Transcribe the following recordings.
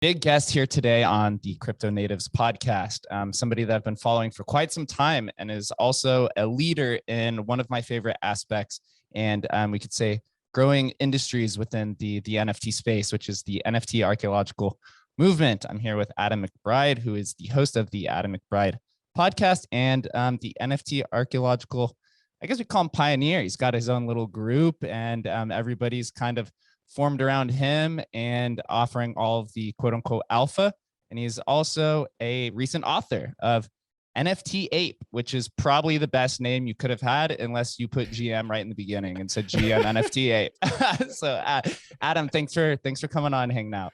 Big guest here today on the Crypto Natives podcast. Somebody that I've been following for quite some time and is also a leader in one of my favorite aspects, and we could say growing industries within the NFT space, which is the NFT archeological movement. I'm here with Adam McBride, who is the host of the Adam McBride podcast and the NFT archeological, I guess we call him pioneer. He's got his own little group, and everybody's kind of formed around him and offering all of the quote unquote alpha. And he's also a recent author of NFT Ape, which is probably the best name you could have had unless you put GM right in the beginning and said GM NFT Ape. So Adam, thanks for coming on and hanging out.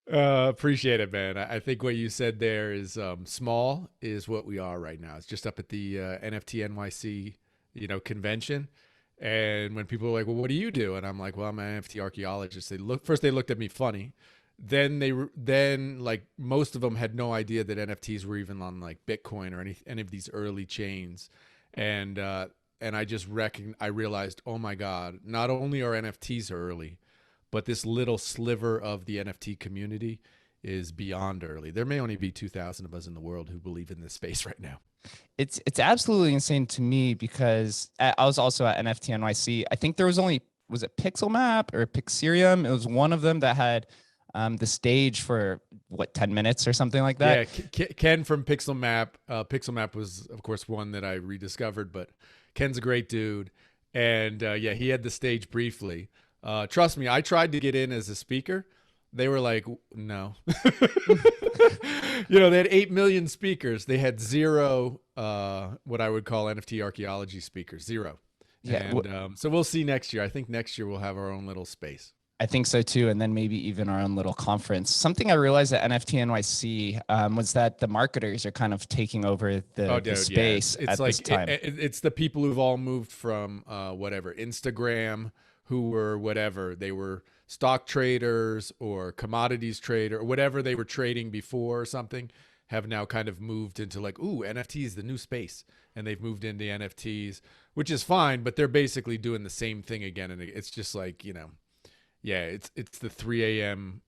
Appreciate it, man. I think what you said there is small is what we are right now. It's just up at the NFT NYC, convention. And when people are like, well, what do you do? And I'm like, well, I'm an NFT archeologist. They looked at me funny. Then like most of them had no idea that NFTs were even on like Bitcoin or any of these early chains. And I realized, oh my God, not only are NFTs early, but this little sliver of the NFT community is beyond early. There may only be 2,000 of us in the world who believe in this space right now. It's absolutely insane to me because I was also at NFT NYC. I think there was it Pixel Map or Pixerium? It was one of them that had the stage for 10 minutes or something like that. Yeah, Ken from Pixel Map. Pixel Map was, of course, one that I rediscovered, but Ken's a great dude. And he had the stage briefly. Trust me, I tried to get in as a speaker. They were like, no. They had 8 million speakers. They had zero, what I would call NFT archeology speakers, zero. Yeah. And so we'll see next year. I think next year we'll have our own little space. I think so too. And then maybe even our own little conference. Something I realized at NFT NYC was that the marketers are kind of taking over the space at this time. It's the people who've all moved from Instagram, who were whatever. They were stock traders or commodities trader or whatever they were trading before or something, have now kind of moved into like, ooh, NFTs, the new space. And they've moved into NFTs, which is fine, but they're basically doing the same thing again. And it's just like, it's the 3 a.m.,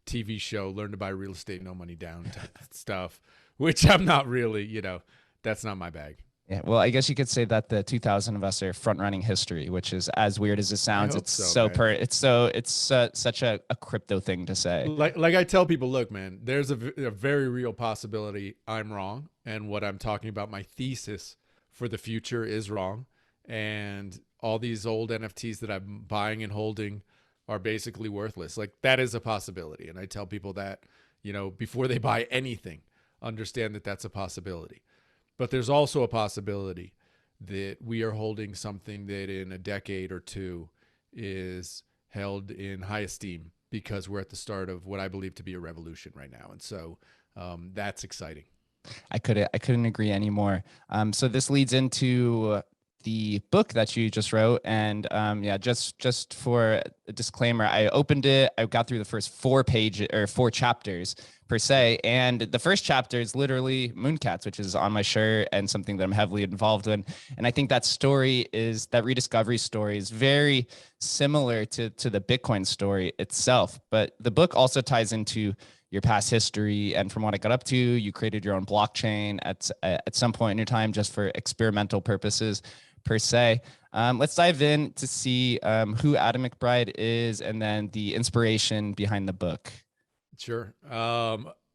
TV show, learn to buy real estate, no money down type stuff, which I'm not really, that's not my bag. Yeah, well, I guess you could say that the 2,000 of us are front running history, which is as weird as it sounds. It's such a crypto thing to say. Like I tell people, look, man, there's a very real possibility I'm wrong, and what I'm talking about, my thesis for the future, is wrong, and all these old NFTs that I'm buying and holding are basically worthless. Like, that is a possibility, and I tell people that, before they buy anything, understand that that's a possibility. But there's also a possibility that we are holding something that in a decade or two is held in high esteem because we're at the start of what I believe to be a revolution right now. And so that's exciting. I couldn't agree anymore. So this leads into the book that you just wrote. And just for a disclaimer, I opened it. I got through the first 4 chapters per se. And the first chapter is literally Mooncats, which is on my shirt and something that I'm heavily involved in. And I think that rediscovery story is very similar to the Bitcoin story itself. But the book also ties into your past history. And from what I got up to, you created your own blockchain at some point in your time just for experimental purposes per se. Let's dive in to see who Adam McBride is and then the inspiration behind the book. Sure.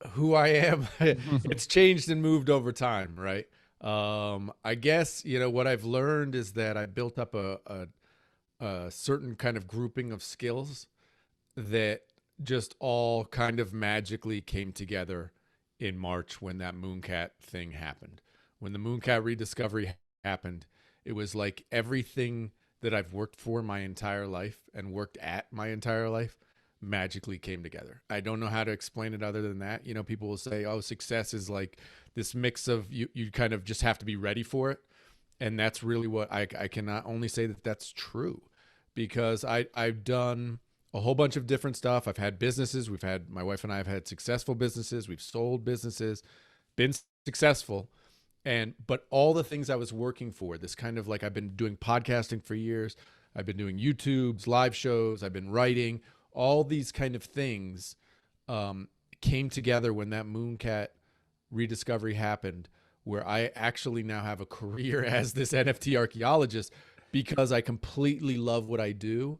Who I am, it's changed and moved over time, right? I guess, what I've learned is that I built up a certain kind of grouping of skills that just all kind of magically came together in March when that Mooncat thing happened. When the Mooncat rediscovery happened, it was like everything that I've worked for my entire life and worked at my entire life magically came together. I don't know how to explain it other than that. People will say, oh, success is like this mix of you kind of just have to be ready for it. And that's really what I cannot only say that that's true, because I've done a whole bunch of different stuff. I've had businesses. My wife and I have had successful businesses. We've sold businesses, been successful. But all the things I was working for, this kind of like, I've been doing podcasting for years. I've been doing YouTube's live shows. I've been writing all these kind of things came together when that Mooncat rediscovery happened, where I actually now have a career as this NFT archaeologist because I completely love what I do,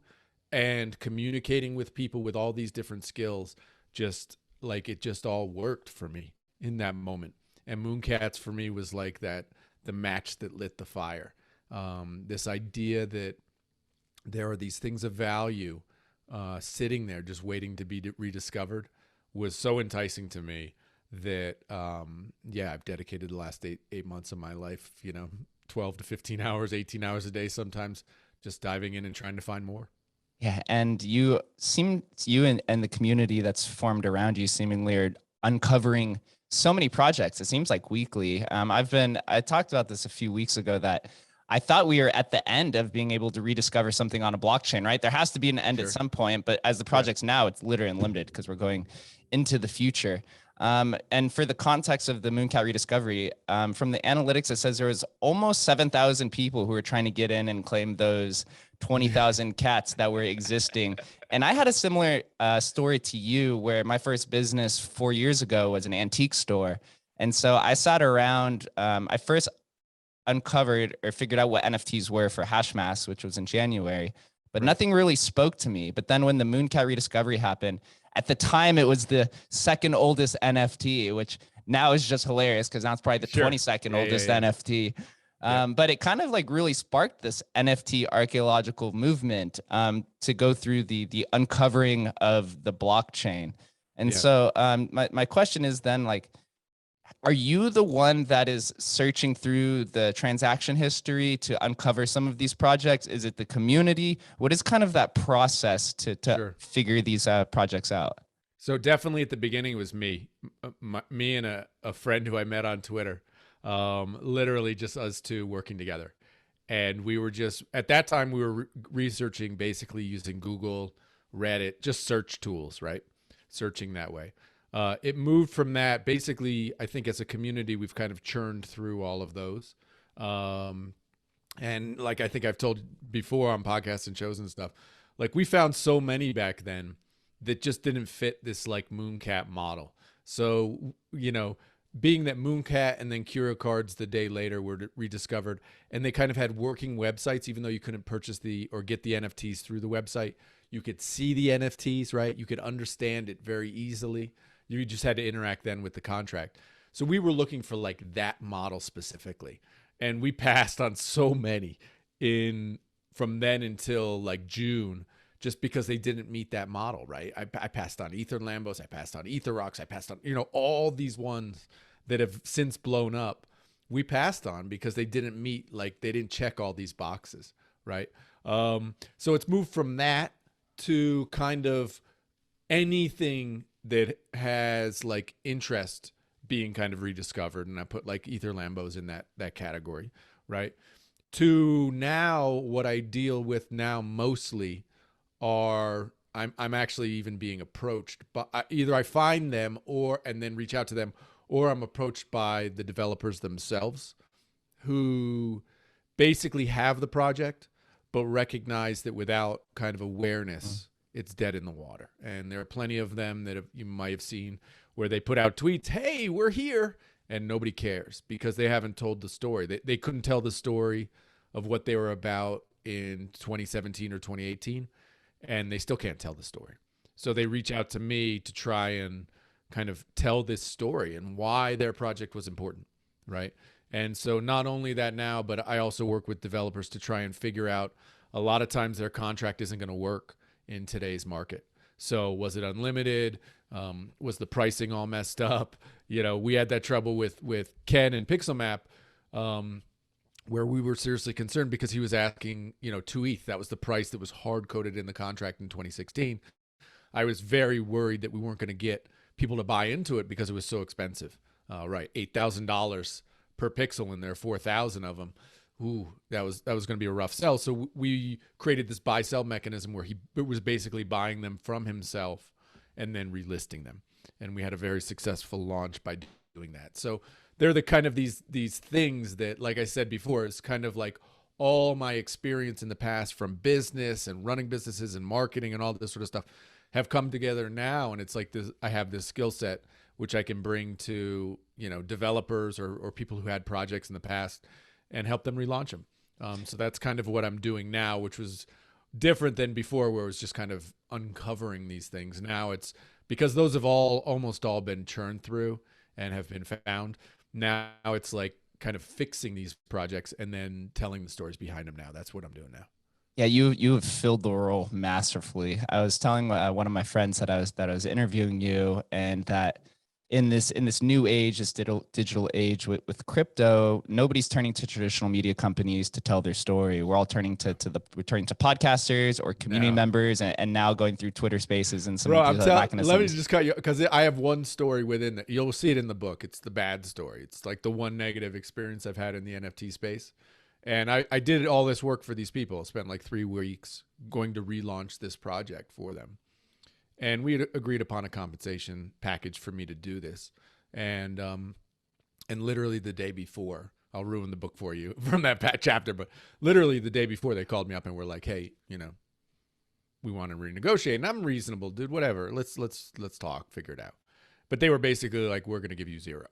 and communicating with people with all these different skills, just like it just all worked for me in that moment. And Mooncats for me was like that, the match that lit the fire. This idea that there are these things of value sitting there just waiting to be rediscovered was so enticing to me that, yeah, I've dedicated the last eight months of my life, 12 to 15 hours, 18 hours a day, sometimes just diving in and trying to find more. Yeah. And you and the community that's formed around you seemingly are uncovering so many projects. It seems like weekly. I talked about this a few weeks ago that I thought we were at the end of being able to rediscover something on a blockchain, right? There has to be an end at some point, but as the project's now, it's literally unlimited because we're going into the future. And for the context of the Mooncat rediscovery, from the analytics, it says there was almost 7,000 people who were trying to get in and claim those 20,000 cats that were existing. And I had a similar story to you, where my first business 4 years ago was an antique store. And so I sat around, I first uncovered or figured out what NFTs were for Hashmass, which was in January, but nothing really spoke to me. But then when the Mooncat rediscovery happened, at the time it was the second oldest NFT, which now is just hilarious because now it's probably the 22nd oldest NFT. But it kind of like really sparked this NFT archaeological movement to go through the uncovering of the blockchain. And so my question is then, like, are you the one that is searching through the transaction history to uncover some of these projects? Is it the community? What is kind of that process to figure these projects out? So definitely at the beginning it was me and a friend who I met on Twitter, literally just us two working together. And we were just, at that time, we were researching basically using Google, Reddit, just search tools, right? Searching that way. It moved from that. Basically, I think as a community, we've kind of churned through all of those. And like I think I've told before on podcasts and shows and stuff, like we found so many back then that just didn't fit this like Mooncat model. So, being that Mooncat and then Cura cards the day later were rediscovered, and they kind of had working websites, even though you couldn't purchase or get the NFTs through the website, you could see the NFTs, right? You could understand it very easily. You just had to interact then with the contract. So we were looking for like that model specifically. And we passed on so many from then until like June, just because they didn't meet that model, right? I passed on Ether Lambos, I passed on Ether Rocks, I passed on, all these ones that have since blown up. We passed on because they didn't meet, like they didn't check all these boxes, right? So it's moved from that to kind of anything that has like interest being kind of rediscovered. And I put like Ether Lambos in that category, right? To now, what I deal with now mostly are, I'm actually even being approached, but either I find them and then reach out to them, or I'm approached by the developers themselves who basically have the project, but recognize that without kind of awareness, it's dead in the water. And there are plenty of them that you might have seen where they put out tweets, hey, we're here, and nobody cares because they haven't told the story. They couldn't tell the story of what they were about in 2017 or 2018, and they still can't tell the story. So they reach out to me to try and kind of tell this story and why their project was important, right? And so not only that now, but I also work with developers to try and figure out, a lot of times their contract isn't going to work in today's market. So was it unlimited? Was the pricing all messed up? We had that trouble with Ken and Pixelmap, where we were seriously concerned because he was asking, 2 ETH. That was the price that was hard coded in the contract in 2016. I was very worried that we weren't going to get people to buy into it because it was so expensive, right? $8,000 per pixel, and there are 4,000 of them. Ooh, that was going to be a rough sell. So we created this buy sell mechanism where he was basically buying them from himself and then relisting them. And we had a very successful launch by doing that. So they're the kind of these things that, like I said before, is kind of like all my experience in the past from business and running businesses and marketing and all this sort of stuff have come together now. And it's like this, I have this skill set, which I can bring to, developers or people who had projects in the past and help them relaunch them. So that's kind of what I'm doing now, which was different than before, where it was just kind of uncovering these things. Now it's because those have almost all been churned through and have been found. Now it's like kind of fixing these projects and then telling the stories behind them. Now that's what I'm doing now. Yeah, you have filled the role masterfully. I was telling one of my friends that I was interviewing you, and that in this new age, this digital age with crypto, nobody's turning to traditional media companies to tell their story. We're all turning to podcasters or community members, and now going through Twitter Spaces and some of these mechanisms. Let me just cut you, because I have one story within that. You'll see it in the book. It's the bad story. It's like the one negative experience I've had in the NFT space. And I did all this work for these people. I spent like 3 weeks going to relaunch this project for them. And we had agreed upon a compensation package for me to do this. And literally the day before, I'll ruin the book for you from that chapter, but literally the day before, they called me up and were like, hey, we want to renegotiate. And I'm reasonable, dude, whatever. Let's talk, figure it out. But they were basically like, we're going to give you 0.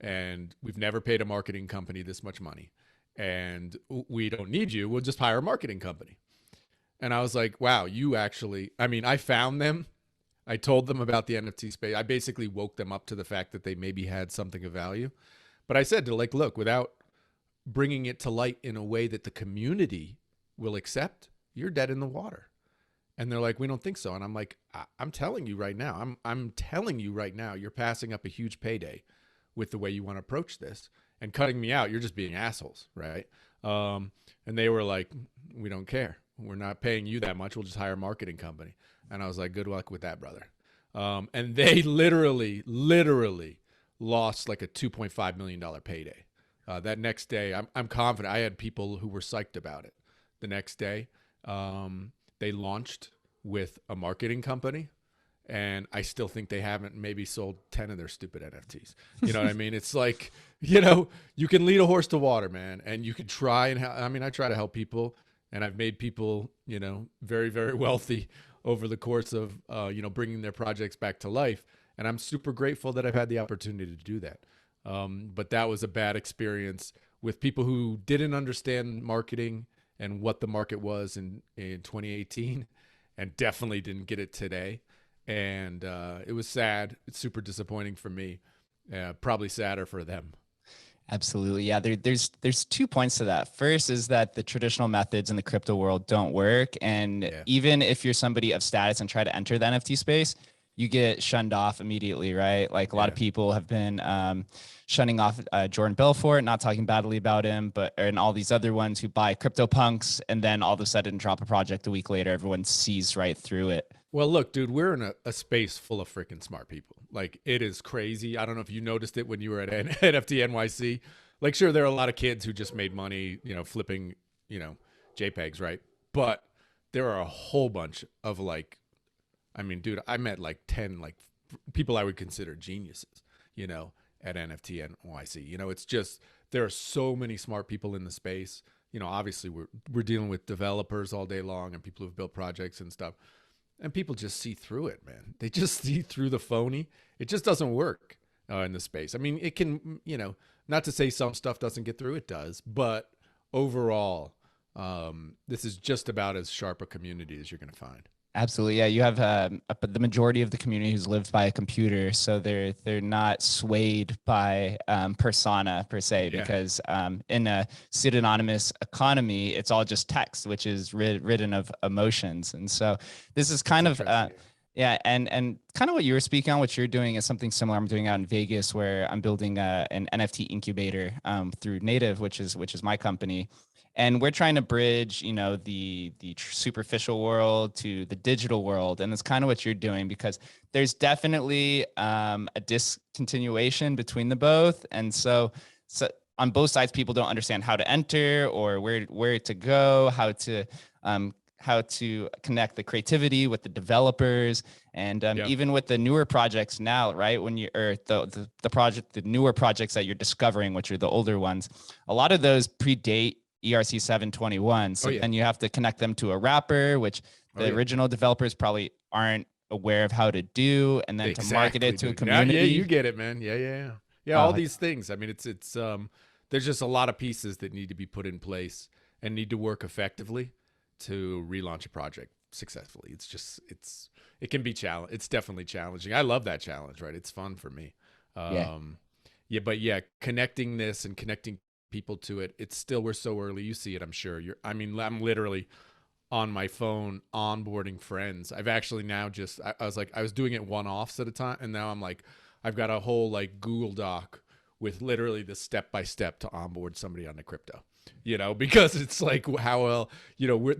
And we've never paid a marketing company this much money. And we don't need you. We'll just hire a marketing company. And I was like, wow, I found them. I told them about the NFT space. I basically woke them up to the fact that they maybe had something of value. But I said to look, without bringing it to light in a way that the community will accept, you're dead in the water. And they're like, we don't think so. And I'm like, I'm telling you right now, I'm telling you right now, you're passing up a huge payday with the way you want to approach this. And cutting me out, you're just being assholes, right? And they were like, we don't care. We're not paying you that much. We'll just hire a marketing company. And I was like, good luck with that, brother. And they literally lost like a $2.5 million payday. That next day, I'm confident. I had people who were psyched about it. The next day, they launched with a marketing company. And I still think they haven't maybe sold 10 of their stupid NFTs. You know what I mean? It's like, you can lead a horse to water, man. And you can try and I try to help people. And I've made people, very, very wealthy over the course of, bringing their projects back to life. And I'm super grateful that I've had the opportunity to do that. But that was a bad experience with people who didn't understand marketing and what the market was in 2018, and definitely didn't get it today. And it was sad. It's super disappointing for me. Probably sadder for them. Absolutely. Yeah. There's 2 points to that. First is that the traditional methods in the crypto world don't work. And even if you're somebody of status and try to enter the NFT space, you get shunned off immediately, right? Like a lot of people have been shunning off Jordan Belfort, not talking badly about him, and all these other ones who buy CryptoPunks and then all of a sudden drop a project a week later. Everyone sees right through it. Well, look, dude, we're in a space full of freaking smart people. Like, it is crazy. I don't know if you noticed it when you were at NFT NYC. Like, sure, there are a lot of kids who just made money, flipping, JPEGs, right? But there are a whole bunch of dude, I met like 10 people I would consider geniuses, at NFT NYC. It's just, there are so many smart people in the space. Obviously we're dealing with developers all day long and people who've built projects and stuff. And people just see through it, man. They just see through the phony. It just doesn't work in the space. I mean, it can, not to say some stuff doesn't get through, it does. But overall, this is just about as sharp a community as you're going to find. Absolutely. Yeah. You have the majority of the community who's lived by a computer. So they're not swayed by persona per se, because in a pseudonymous economy, it's all just text, which is ridden of emotions. And so this is kind of, and kind of what you were speaking on, what you're doing is something similar. I'm doing out in Vegas, where I'm building an NFT incubator through Native, which is my company. And we're trying to bridge, the superficial world to the digital world. And that's kind of what you're doing, because there's definitely a discontinuation between the both. And so on both sides, people don't understand how to enter or where to go, how to connect the creativity with the developers, and even with the newer projects now, right? When the newer projects that you're discovering, which are the older ones, a lot of those predate ERC 721. So then you have to connect them to a wrapper, which the original developers probably aren't aware of how to do, and then to market it to a community. Yeah, you get it, man. Yeah. All these things. I mean, it's there's just a lot of pieces that need to be put in place and need to work effectively to relaunch a project successfully. It can be challenging. It's definitely challenging. I love that challenge, right? It's fun for me. But connecting this and connecting people to it. We're so early. You see it, I'm sure. I'm literally on my phone onboarding friends. I've actually now I was doing it one-offs at a time, and now I'm like, I've got a whole like Google Doc with literally the step-by-step to onboard somebody on the crypto, because it's like, how well, we're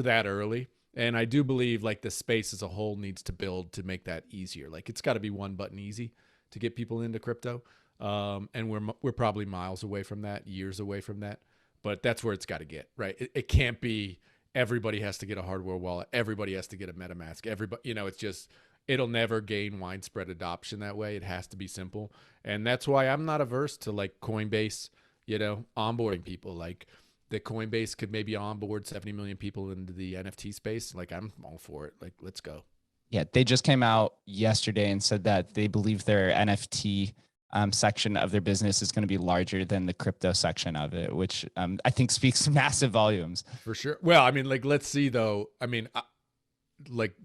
that early. And I do believe like the space as a whole needs to build to make that easier. Like it's got to be one button easy to get people into crypto. And we're probably miles away from that, years away from that, but that's where it's got to get, right? It can't be everybody has to get a hardware wallet. Everybody has to get a MetaMask. Everybody, it'll never gain widespread adoption that way. It has to be simple. And that's why I'm not averse to like Coinbase, onboarding people. Like that Coinbase could maybe onboard 70 million people into the NFT space. Like I'm all for it. Like, let's go. Yeah. They just came out yesterday and said that they believe their NFT section of their business is going to be larger than the crypto section of it, which I think speaks massive volumes. For sure. Well, I mean, like, let's see though. I mean, like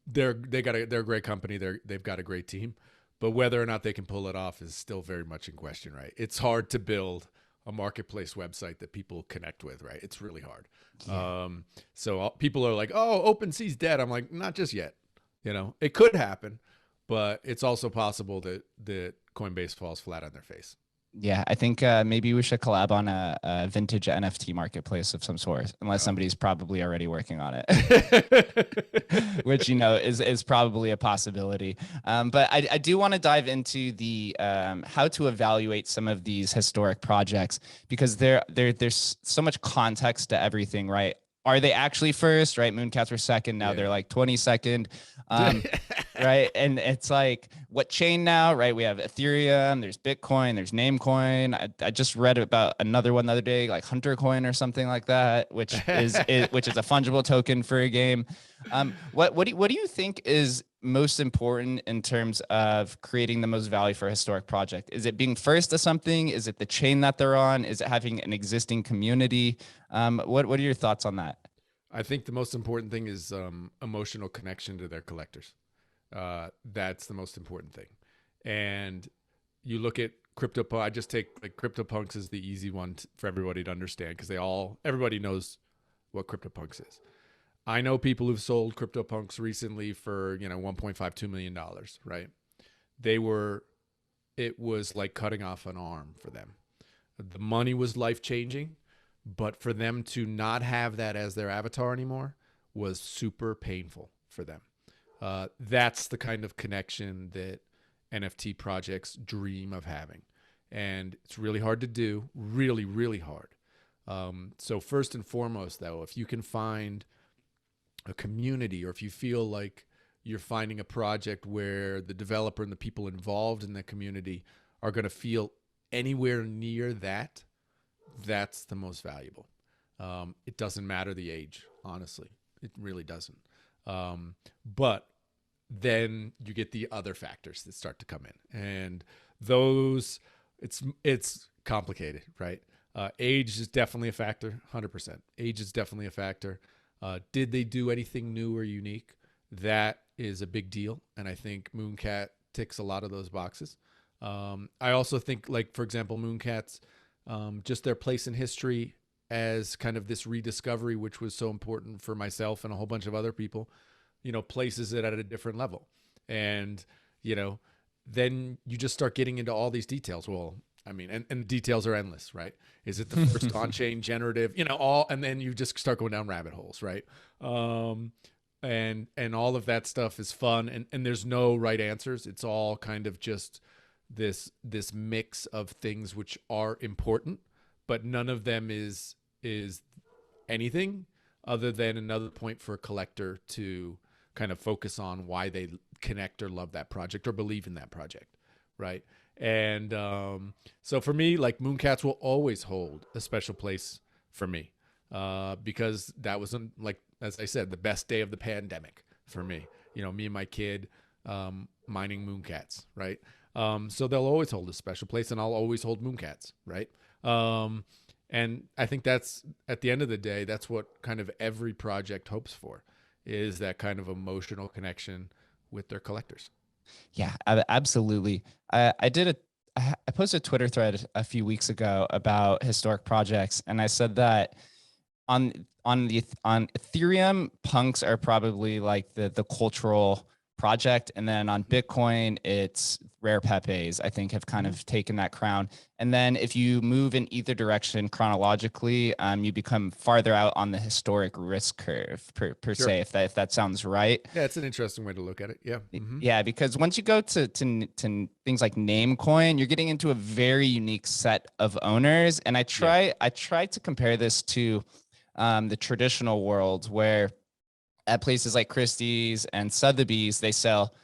they're a great company. They've got a great team, but whether or not they can pull it off is still very much in question, right? It's hard to build a marketplace website that people connect with, right? It's really hard. Yeah. So people are like, oh, OpenSea's dead. I'm like, not just yet. It could happen, but it's also possible that Coinbase falls flat on their face. Yeah, I think maybe we should collab on a vintage NFT marketplace of some sort, unless somebody's probably already working on it, which, is probably a possibility. But I do want to dive into the how to evaluate some of these historic projects, because there's so much context to everything, right? Are they actually first, right? Mooncats were second. Now they're like 22nd. Right. And it's like, what chain now, right? We have Ethereum, there's Bitcoin, there's Namecoin. I just read about another one the other day, like Hunter Coin or something like that, which is a fungible token for a game. What do you think is most important in terms of creating the most value for a historic project? Is it being first to something? Is it the chain that they're on? Is it having an existing community? What are your thoughts on that? I think the most important thing is emotional connection to their collectors. That's the most important thing. And you look at CryptoPunk. I just take like CryptoPunks is the easy one for everybody to understand, because everybody knows what CryptoPunks is. I know people who've sold CryptoPunks recently for, $1.52 million, right? It was like cutting off an arm for them. The money was life-changing, but for them to not have that as their avatar anymore was super painful for them. That's the kind of connection that NFT projects dream of having. And it's really hard to do, really, really hard. So first and foremost, though, if you can find a community, or if you feel like you're finding a project where the developer and the people involved in the community are going to feel anywhere near that, that's the most valuable. It doesn't matter the age, honestly. It really doesn't. But then you get the other factors that start to come in, and those, it's complicated, right? Age is definitely a factor, 100%. Age is definitely a factor. Did they do anything new or unique? That is a big deal, and I think Mooncat ticks a lot of those boxes. I also think, like, for example, Mooncats, just their place in history as kind of this rediscovery, which was so important for myself and a whole bunch of other people, places it at a different level. And, then you just start getting into all these details. Well, I mean, and details are endless, right? Is it the first on-chain generative, and then you just start going down rabbit holes, right? And all of that stuff is fun, and there's no right answers. It's all kind of just this mix of things which are important, but none of them is anything other than another point for a collector to kind of focus on why they connect or love that project or believe in that project, right? And so for me, like, Mooncats will always hold a special place for me, because that was, like, as I said, the best day of the pandemic for me. me and my kid mining moonscats, right? So they'll always hold a special place, and I'll always hold moonscats, right? And I think that's, at the end of the day, that's what kind of every project hopes for, is that kind of emotional connection with their collectors. Yeah, absolutely. I posted a Twitter thread a few weeks ago about historic projects, and I said that on Ethereum, punks are probably like the cultural project, and then on Bitcoin, it's rare Pepes, I think, have kind of taken that crown. And then if you move in either direction chronologically, you become farther out on the historic risk curve per Sure. se, if that sounds right. Yeah, it's an interesting way to look at it. Yeah. Yeah, because once you go to things like Namecoin, you're getting into a very unique set of owners. And I try to compare this to the traditional world, where at places like Christie's and Sotheby's, they sell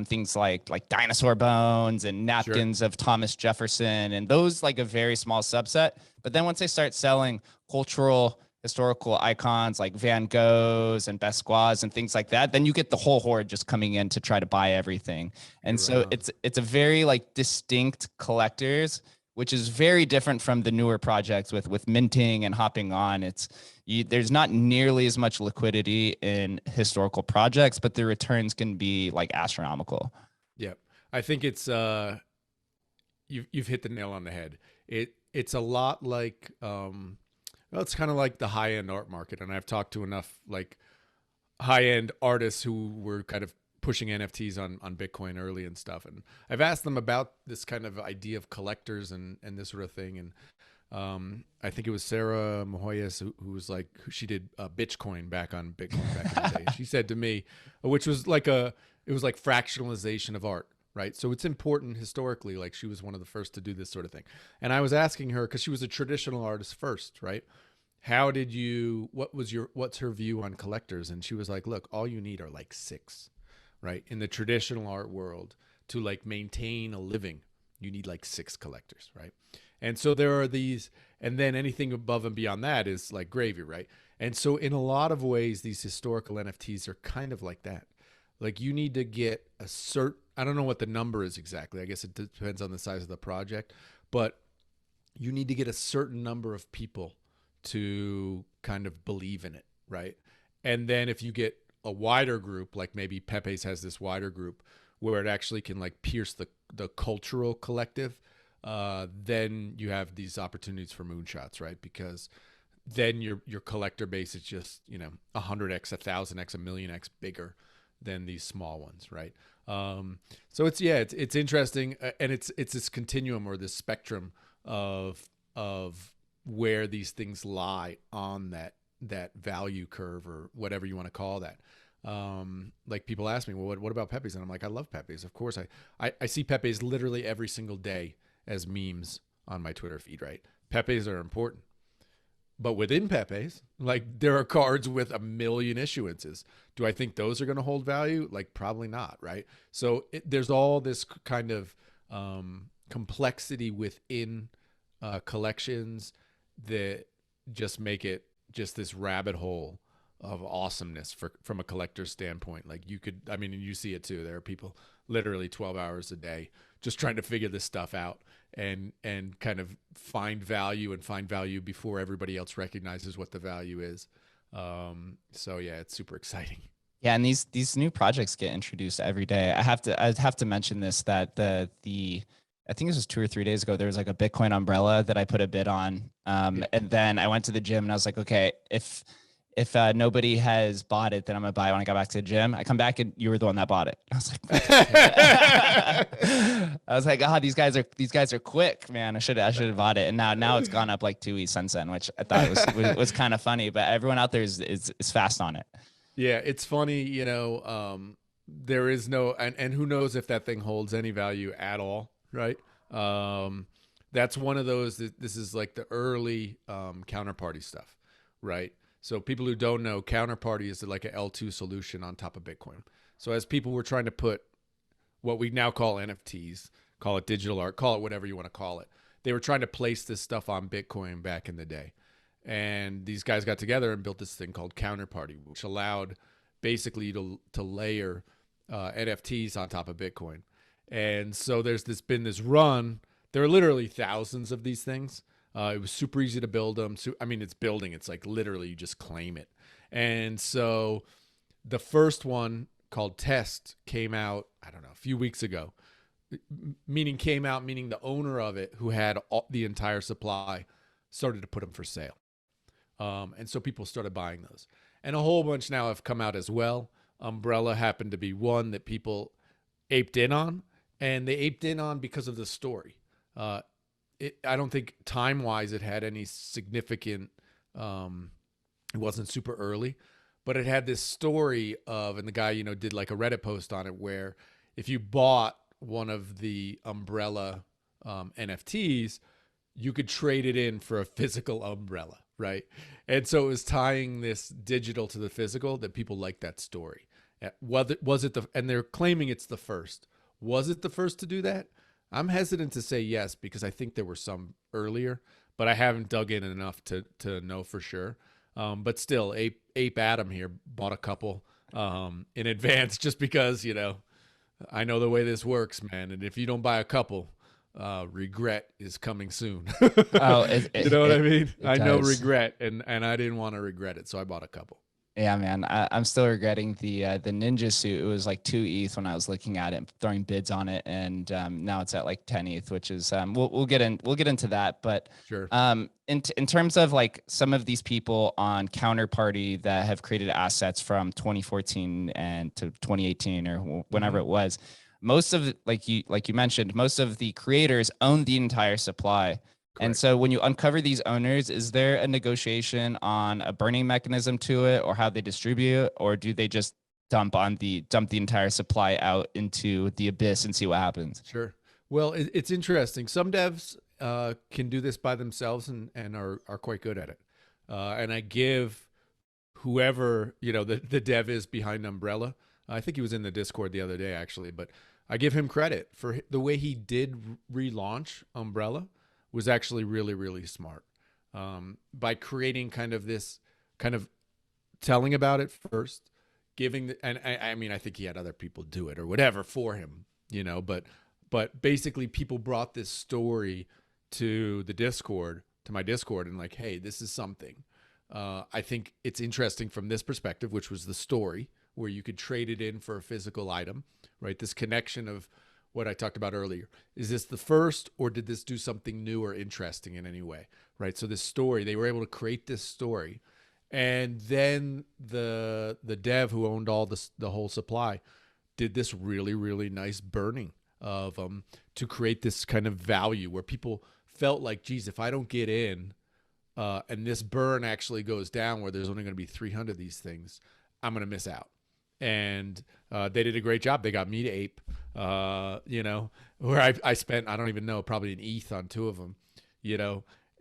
things like dinosaur bones and napkins of Thomas Jefferson, and those like a very small subset. But then once they start selling cultural historical icons like Van Goghs and Basquiat's and things like that, then you get the whole horde just coming in to try to buy everything. And so it's a very like distinct collectors, which is very different from the newer projects with minting and hopping on. There's not nearly as much liquidity in historical projects, but the returns can be like astronomical. Yeah, I think it's you've hit the nail on the head. It's a lot like it's kind of like the high end art market, and I've talked to enough like high end artists who were kind of pushing NFTs on Bitcoin early and stuff, and I've asked them about this kind of idea of collectors and this sort of thing. And I think it was Sarah Mohoyes who was like, she did Bitcoin back on Bitcoin back in the day. She said to me, which was like it was like fractionalization of art, right? So it's important historically, like she was one of the first to do this sort of thing. And I was asking her, because she was a traditional artist first, right? What's her view on collectors? And she was like, look, all you need are like 6, right? In the traditional art world, to like maintain a living, you need like 6 collectors, right? And so there are these, and then anything above and beyond that is like gravy, right? And so in a lot of ways, these historical NFTs are kind of like that. Like you need to get a I don't know what the number is exactly. I guess it depends on the size of the project, but you need to get a certain number of people to kind of believe in it, right? And then if you get a wider group, like maybe Pepe's has this wider group where it actually can like pierce the cultural collective, then you have these opportunities for moonshots, right? Because then your collector base is just 100x, 1,000x, 1,000,000x bigger than these small ones, right? So it's interesting, and it's this continuum or this spectrum of where these things lie on that value curve, or whatever you want to call that. Like people ask me, well, what about Pepe's? And I'm like, I love Pepe's. Of course, I see Pepe's literally every single day as memes on my Twitter feed, right? Pepe's are important. But within Pepe's, like there are cards with 1 million issuances. Do I think those are going to hold value? Like probably not, right? So there's all this kind of complexity within collections that just make it just this rabbit hole of awesomeness from a collector's standpoint. Like and you see it too. There are people literally 12 hours a day just trying to figure this stuff out and kind of find value before everybody else recognizes what the value is. So yeah, it's super exciting. Yeah, and these new projects get introduced every day. I'd have to mention this, that I think this was 2 or 3 days ago, there was like a Bitcoin umbrella that I put a bid on. And then I went to the gym and I was like, okay, if nobody has bought it, then I'm gonna buy it when I got back to the gym. I come back and you were the one that bought it. I was like, these guys are quick, man. I should have bought it. And now it's gone up like 2 cents then, which I thought was kind of funny. But everyone out there is fast on it. Yeah, it's funny, there is no, and who knows if that thing holds any value at all, right? That's one of those. This is like the early counterparty stuff, right? So people who don't know, counterparty is like an L2 solution on top of Bitcoin. So as people were trying to put what we now call NFTs, call it digital art, call it whatever you want to call it, they were trying to place this stuff on Bitcoin back in the day. And these guys got together and built this thing called Counterparty, which allowed basically to layer NFTs on top of Bitcoin. And so there's been this run. There are literally thousands of these things. It was super easy to build them. So, I mean, it's building. It's like literally you just claim it. And so the first one called Test came out, I don't know, a few weeks ago. Meaning the owner of it, who had the entire supply, started to put them for sale. And so people started buying those. And a whole bunch now have come out as well. Umbrella happened to be one that people aped in on. And they aped in on because of the story. I don't think time-wise it had any significant, it wasn't super early. But it had this story of, and the guy, did like a Reddit post on it, where if you bought one of the Umbrella NFTs, you could trade it in for a physical umbrella, right? And so it was tying this digital to the physical that people liked that story. And they're claiming it's the first. Was it the first to do that? I'm hesitant to say yes, because I think there were some earlier, but I haven't dug in enough to know for sure. But still, Ape Adam here bought a couple in advance, just because, I know the way this works, man. And if you don't buy a couple, regret is coming soon. Oh, you know what I mean? I know does. regret, and I didn't want to regret it, so I bought a couple. Yeah, man, I'm still regretting the ninja suit. It was like 2 ETH when I was looking at it, throwing bids on it, and now it's at like 10 ETH, which is we'll get into that. But Sure. In terms of like some of these people on Counterparty that have created assets from 2014 and to 2018 or whenever it was, most of like you mentioned, most of the creators own the entire supply. And so when you uncover these owners, is there a negotiation on a burning mechanism to it, or how they distribute it, or do they just dump the entire supply out into the abyss and see what happens? Sure. Well, it's interesting. Some devs can do this by themselves and are quite good at it. And I give whoever, the dev is behind Umbrella. I think he was in the Discord the other day, actually, but I give him credit for the way he did relaunch Umbrella. Was actually really, really smart, by creating kind of telling about it first, and I mean, I think he had other people do it or whatever for him, but basically people brought this story to the Discord, to my Discord, and like, hey, this is something. I think it's interesting from this perspective, which was the story where you could trade it in for a physical item, right? This connection of what I talked about earlier. Is this the first, or did this do something new or interesting in any way, right? So this story, they were able to create this story, and then the dev who owned all the whole supply did this really, really nice burning of them to create this kind of value where people felt like, geez, if I don't get in, and this burn actually goes down where there's only going to be 300 of these things, I'm going to miss out. And they did a great job. They got me to ape, where I spent, I don't even know, probably an ETH on 2 of them,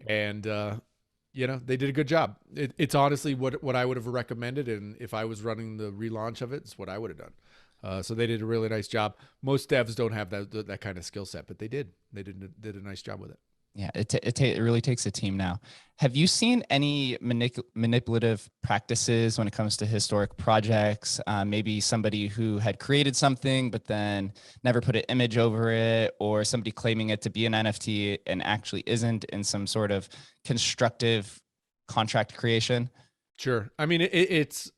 and, they did a good job. It's honestly what I would have recommended. And if I was running the relaunch of it, it's what I would have done. So they did a really nice job. Most devs don't have that kind of skill set, but they did. They did a nice job with it. Yeah, it really takes a team now. Have you seen any manipulative practices when it comes to historic projects? Maybe somebody who had created something but then never put an image over it, or somebody claiming it to be an NFT and actually isn't, in some sort of constructive contract creation? Sure. I mean, it's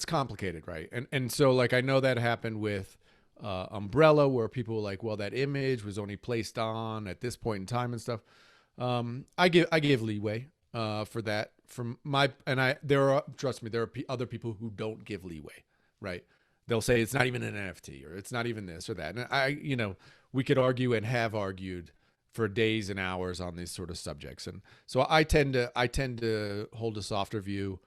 complicated, right? And so like I know that happened with Umbrella, where people were like, well, that image was only placed on at this point in time and stuff. I give leeway for that. Trust me, there are other people who don't give leeway, right? They'll say it's not even an NFT, or it's not even this or that. And we could argue and have argued for days and hours on these sort of subjects. And so I tend to hold a softer view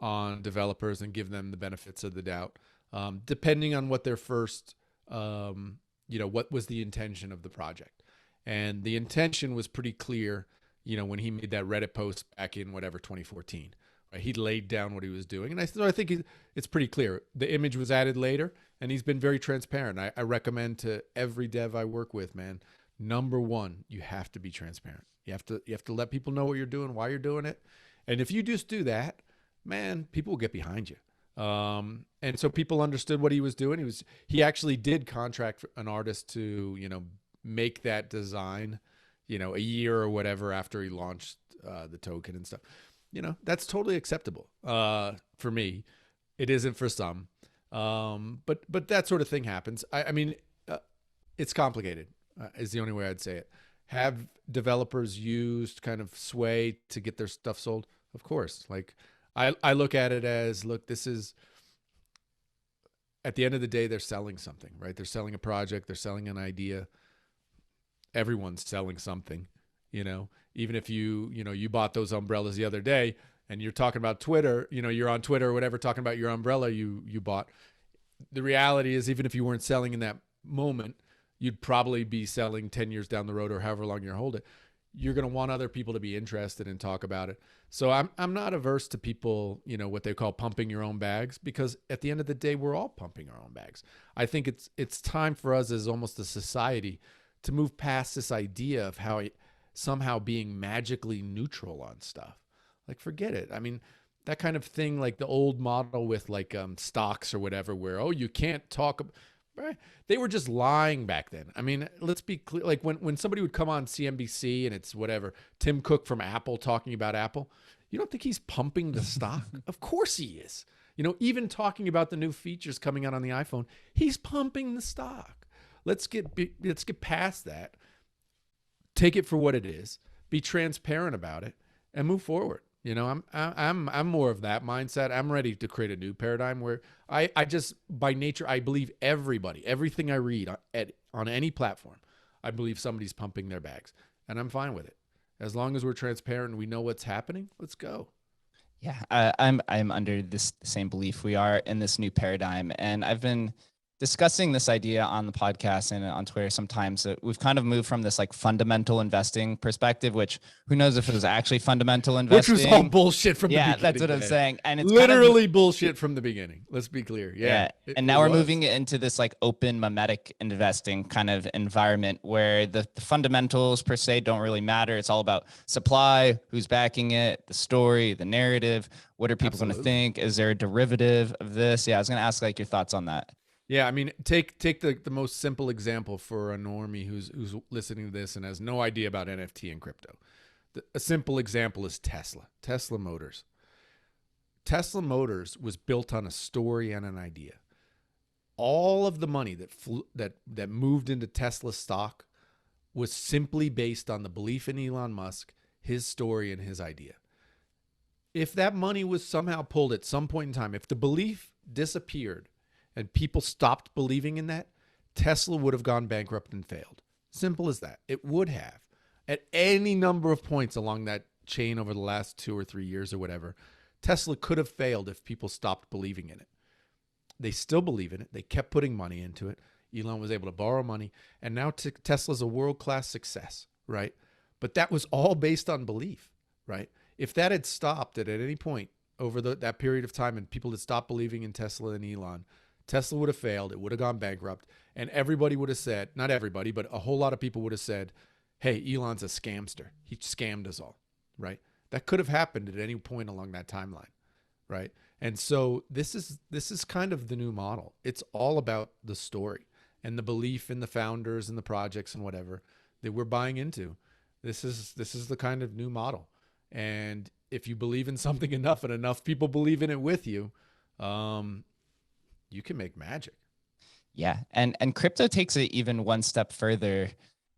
on developers and give them the benefits of the doubt, depending on what their first, what was the intention of the project. And the intention was pretty clear, when he made that Reddit post back in 2014, right? He laid down what he was doing. And I think it's pretty clear. The image was added later, and he's been very transparent. I recommend to every dev I work with, man, number one, you have to be transparent. You have to let people know what you're doing, why you're doing it. And if you just do that, man, people will get behind you. And so people understood what he was doing. He actually did contract an artist to, make that design, a year or whatever after he launched the token and stuff. That's totally acceptable for me. It isn't for some. But that sort of thing happens. I mean, it's complicated is the only way I'd say it. Have developers used kind of sway to get their stuff sold? Of course. Like I look at it as, look, this is, at the end of the day, they're selling something, right? They're selling a project. They're selling an idea. Everyone's selling something, even if you bought those umbrellas the other day and you're talking about Twitter, you're on Twitter or whatever, talking about your umbrella you bought. The reality is, even if you weren't selling in that moment, you'd probably be selling 10 years down the road or however long you hold it. You're going to want other people to be interested and talk about it. So I'm not averse to people, what they call pumping your own bags, because at the end of the day, we're all pumping our own bags. I think it's time for us as almost a society to move past this idea of how somehow being magically neutral on stuff. Like, forget it. I mean, that kind of thing, like the old model with like stocks or whatever, where, oh, you can't talk. Right? They were just lying back then. I mean, let's be clear. Like when somebody would come on CNBC and it's whatever, Tim Cook from Apple talking about Apple, you don't think he's pumping the stock? Of course he is. Even talking about the new features coming out on the iPhone, he's pumping the stock. Let's get past that. Take it for what it is. Be transparent about it and move forward. I'm more of that mindset. I'm ready to create a new paradigm where I just, by nature, I believe everything I read on any platform, I believe somebody's pumping their bags, and I'm fine with it. As long as we're transparent and we know what's happening, let's go. Yeah, I'm under this same belief. We are in this new paradigm, and I've been discussing this idea on the podcast and on Twitter sometimes. We've kind of moved from this like fundamental investing perspective, which who knows if it was actually fundamental investing. Which was all bullshit from the beginning. Yeah, that's what I'm saying. And it's literally bullshit from the beginning. Let's be clear. Yeah. And now we're moving into this like open mimetic investing kind of environment where the fundamentals per se don't really matter. It's all about supply, who's backing it, the story, the narrative. What are people going to think? Is there a derivative of this? Yeah, I was going to ask like your thoughts on that. Yeah, I mean, take the most simple example for a normie who's listening to this and has no idea about NFT and crypto. A simple example is Tesla Motors. Tesla Motors was built on a story and an idea. All of the money that moved into Tesla stock was simply based on the belief in Elon Musk, his story, and his idea. If that money was somehow pulled at some point in time, if the belief disappeared, and people stopped believing in that, Tesla would have gone bankrupt and failed. Simple as that. It would have. At any number of points along that chain over the last 2 or 3 years or whatever, Tesla could have failed if people stopped believing in it. They still believe in it. They kept putting money into it. Elon was able to borrow money. And now Tesla's a world-class success, right? But that was all based on belief, right? If that had stopped at any point over that period of time and people had stopped believing in Tesla and Elon, Tesla would have failed. It would have gone bankrupt. And everybody would have said, not everybody, but a whole lot of people would have said, hey, Elon's a scamster. He scammed us all, right? That could have happened at any point along that timeline, right? And so this is kind of the new model. It's all about the story and the belief in the founders and the projects and whatever that we're buying into. This is the kind of new model. And if you believe in something enough and enough people believe in it with you, you can make magic. Yeah. And crypto takes it even one step further,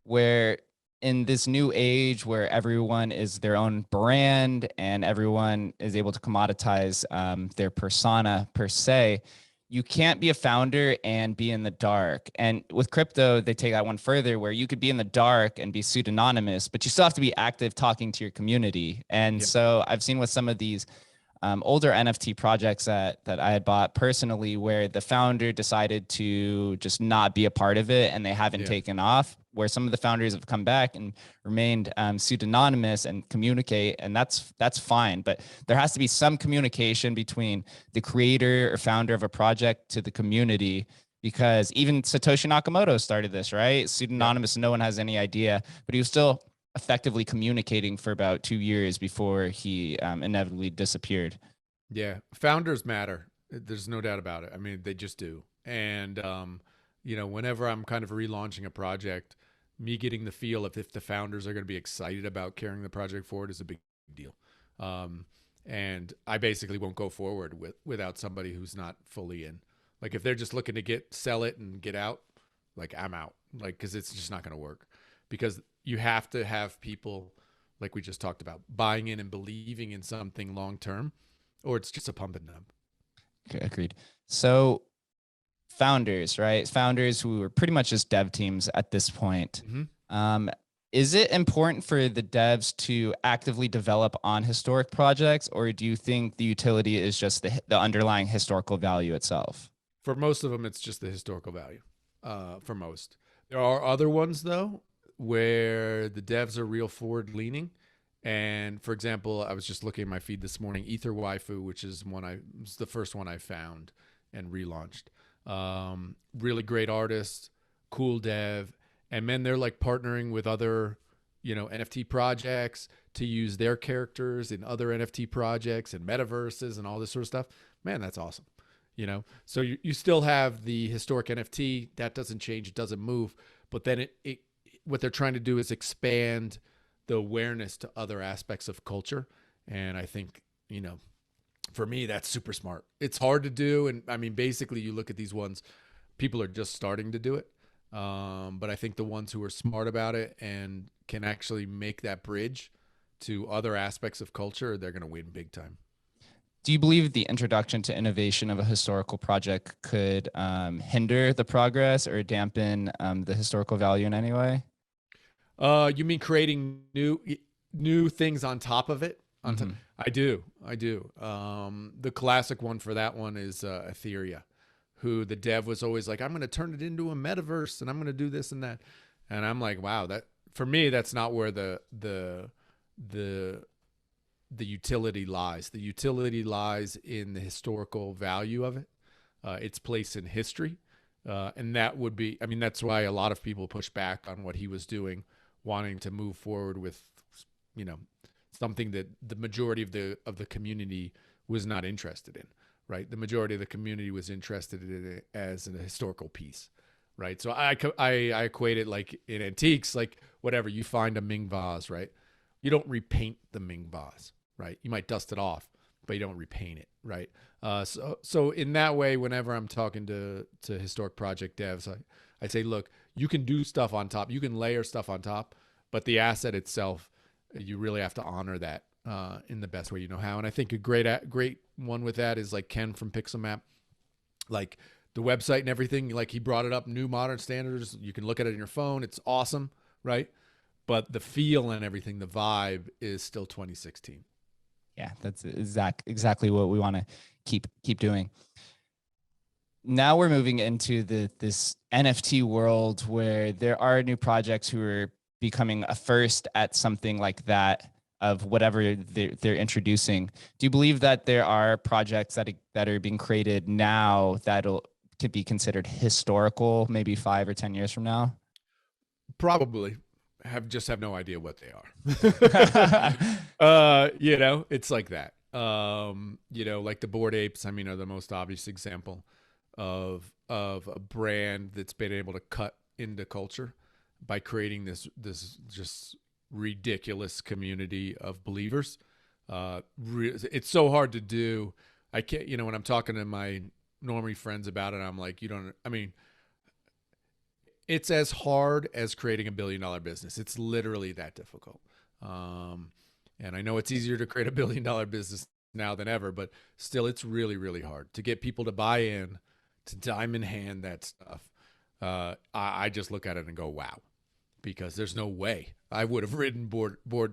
where in this new age where everyone is their own brand and everyone is able to commoditize their persona per se, you can't be a founder and be in the dark. And with crypto, they take that one further, where you could be in the dark and be pseudonymous, but you still have to be active talking to your community. And so I've seen with some of these older NFT projects that I had bought personally, where the founder decided to just not be a part of it and they haven't taken off, where some of the founders have come back and remained pseudonymous and communicate, and that's fine. But there has to be some communication between the creator or founder of a project to the community, because even Satoshi Nakamoto started this, right? Pseudonymous, no one has any idea, but he was still effectively communicating for about 2 years before he inevitably disappeared. Yeah, founders matter. There's no doubt about it. I mean, they just do. And, whenever I'm kind of relaunching a project, me getting the feel of if the founders are going to be excited about carrying the project forward is a big deal. And I basically won't go forward without somebody who's not fully in. Like if they're just looking to sell it and get out, like I'm out, like, cause it's just not going to work, because you have to have people, like we just talked about, buying in and believing in something long-term, or it's just a pump and dump. Okay, agreed. So founders, right? Founders who are pretty much just dev teams at this point. Mm-hmm. Is it important for the devs to actively develop on historic projects, or do you think the utility is just the underlying historical value itself? For most of them, it's just the historical value. For most, there are other ones though where the devs are real forward leaning. And for example, I was just looking at my feed this morning, Ether Waifu, which is was the first one I found and relaunched. Really great artist, cool dev. And then they're like partnering with other, NFT projects to use their characters in other NFT projects and metaverses and all this sort of stuff. Man, that's awesome. So you still have the historic NFT that doesn't change. It doesn't move, but then what they're trying to do is expand the awareness to other aspects of culture. And I think, for me, that's super smart. It's hard to do. And I mean, basically you look at these ones, people are just starting to do it. But I think the ones who are smart about it and can actually make that bridge to other aspects of culture, they're going to win big time. Do you believe the introduction to innovation of a historical project could hinder the progress or dampen the historical value in any way? You mean creating new things on top of it? Mm-hmm. I do. The classic one for that one is Etheria, who the dev was always like, I'm going to turn it into a metaverse and I'm going to do this and that. And I'm like, wow, that for me, that's not where the utility lies. The utility lies in the historical value of it, its place in history. And that would be, I mean, that's why a lot of people push back on what he was doing, wanting to move forward with, something that the majority of the community was not interested in, right? The majority of the community was interested in it as a historical piece, right? So I equate it like in antiques, like whatever, you find a Ming vase, right? You don't repaint the Ming vase, right? You might dust it off, but you don't repaint it, right? So in that way, whenever I'm talking to historic project devs, I say, look, you can do stuff on top, you can layer stuff on top, but the asset itself, you really have to honor that in the best way you know how. And I think a great one with that is like Ken from Pixelmap, like the website and everything. Like he brought it up, new modern standards. You can look at it on your phone. It's awesome, right? But the feel and everything, the vibe is still 2016. Yeah, that's exactly what we want to keep doing. Now we're moving into this NFT world where there are new projects who are becoming a first at something like that of whatever they're introducing. Do you believe that there are projects that are being created now could be considered historical, maybe 5 or 10 years from now? Probably. Have no idea what they are. It's like that. Like the Bored Apes, I mean, are the most obvious example of a brand that's been able to cut into culture by creating this just ridiculous community of believers. It's so hard to do. I can't, when I'm talking to my normie friends about it, I'm like, it's as hard as creating $1 billion business. It's literally that difficult. And I know it's easier to create $1 billion business now than ever, but still it's really, really hard to get people to buy in, to diamond hand that stuff. I just look at it and go, wow, because there's no way I would have ridden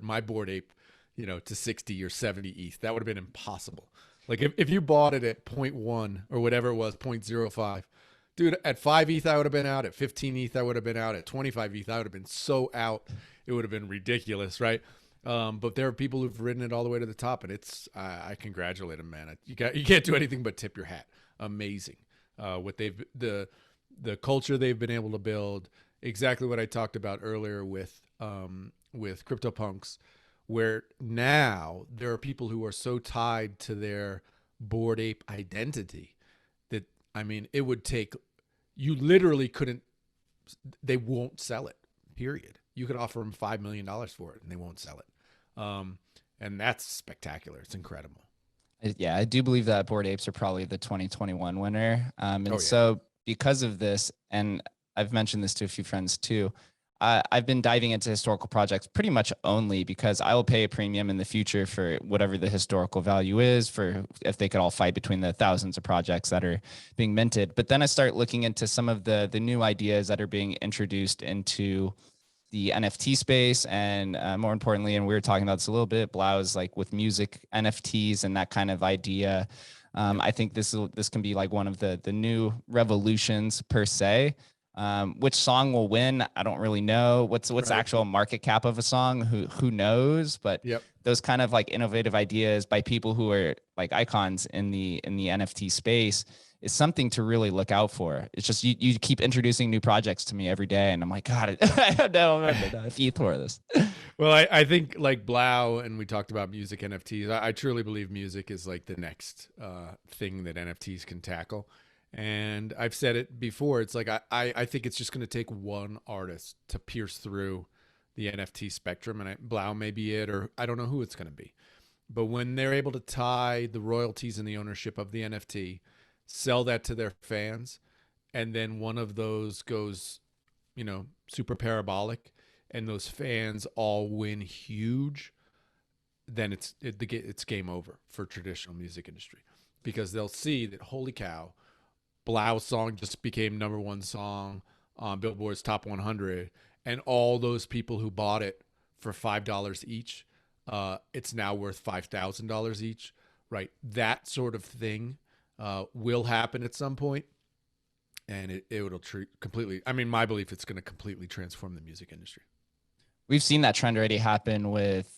my Bored Ape, to 60 or 70 ETH. That would have been impossible. Like if you bought it at 0.1 or whatever it was, 0.05, dude, at 5 ETH, I would have been out. At 15 ETH, I would have been out. At 25 ETH, I would have been so out. It would have been ridiculous, right? But there are people who've ridden it all the way to the top, and I congratulate them, man. You can't do anything but tip your hat. Amazing. What the culture they've been able to build, exactly what I talked about earlier with CryptoPunks, where now there are people who are so tied to their Bored Ape identity that, I mean, it would take, you literally couldn't, they won't sell it, period. You could offer them $5 million for it and they won't sell it. And that's spectacular. It's incredible. Yeah, I do believe that Bored Apes are probably the 2021 winner. Oh, yeah. So because of this, and I've mentioned this to a few friends too, I've been diving into historical projects pretty much only because I will pay a premium in the future for whatever the historical value is, for if they could all fight between the thousands of projects that are being minted. But then I start looking into some of the new ideas that are being introduced into the NFT space, and more importantly, and we were talking about this a little bit, Blau's like with music NFTs and that kind of idea. I think this can be like one of the new revolutions per se. Which song will win? I don't really know. What's the actual market cap of a song? Who knows? But those kind of like innovative ideas by people who are like icons in the NFT space is something to really look out for. It's just you keep introducing new projects to me every day, and I'm like, God, I don't know if you for this. Well, I think like Blau, and we talked about music NFTs. I truly believe music is like the next thing that NFTs can tackle. And I've said it before. It's like I think it's just going to take one artist to pierce through the NFT spectrum, and Blau may be it, or I don't know who it's going to be. But when they're able to tie the royalties and the ownership of the NFT, sell that to their fans, and then one of those goes, super parabolic, and those fans all win huge, then it's game over for traditional music industry, because they'll see that, holy cow, Blau's song just became #1 song on Billboard's Top 100, and all those people who bought it for $5 each, it's now worth $5,000 each, right? That sort of thing will happen at some point, and it'll completely, I mean, my belief, it's going to completely transform the music industry. We've seen that trend already happen with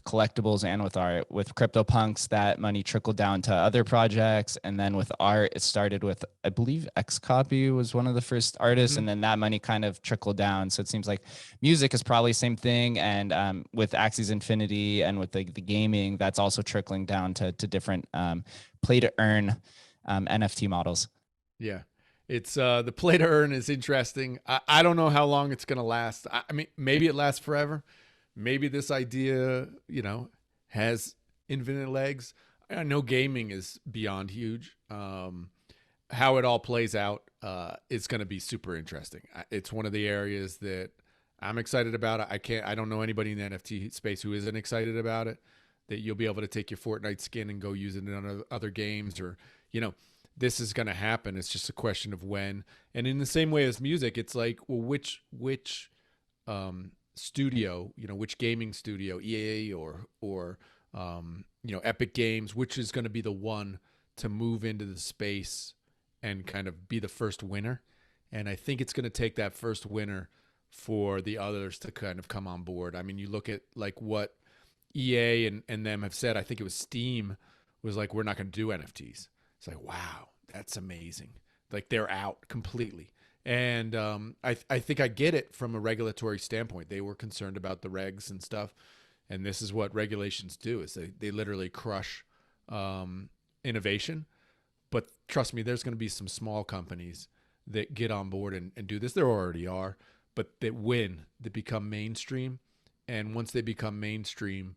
collectibles and with art. With CryptoPunks, that money trickled down to other projects, and then with art, it started with, I believe, Xcopy was one of the first artists, and then that money kind of trickled down. So it seems like music is probably the same thing, and with Axie's Infinity and with the gaming, that's also trickling down to different play to earn NFT models. Yeah. It's the play to earn is interesting. I don't know how long it's going to last. I mean, maybe it lasts forever. Maybe this idea, has infinite legs. I know gaming is beyond huge. How it all plays out is going to be super interesting. It's one of the areas that I'm excited about. I don't know anybody in the NFT space who isn't excited about it, that you'll be able to take your Fortnite skin and go use it in other games, or, this is going to happen. It's just a question of when. And in the same way as music, it's like, well, which studio, which gaming studio, EA or Epic Games, which is going to be the one to move into the space and kind of be the first winner. And I think it's going to take that first winner for the others to kind of come on board. I mean, you look at like what EA and them have said. I think it was Steam was like, we're not going to do NFTs. It's like, wow, that's amazing. Like, they're out completely. And I think I get it from a regulatory standpoint. They were concerned about the regs and stuff. And this is what regulations do, is they literally crush innovation. But trust me, there's going to be some small companies that get on board and do this. There already are, but that win, that become mainstream. And once they become mainstream,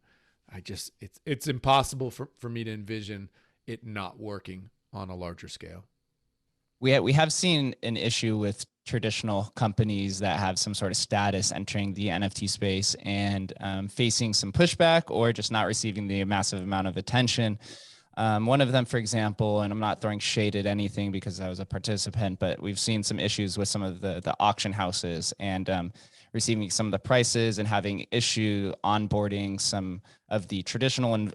it's impossible for me to envision it not working on a larger scale. We have seen an issue with traditional companies that have some sort of status entering the NFT space and facing some pushback or just not receiving the massive amount of attention. One of them, for example, and I'm not throwing shade at anything because I was a participant, but we've seen some issues with some of the auction houses and receiving some of the prices and having issue onboarding some of the traditional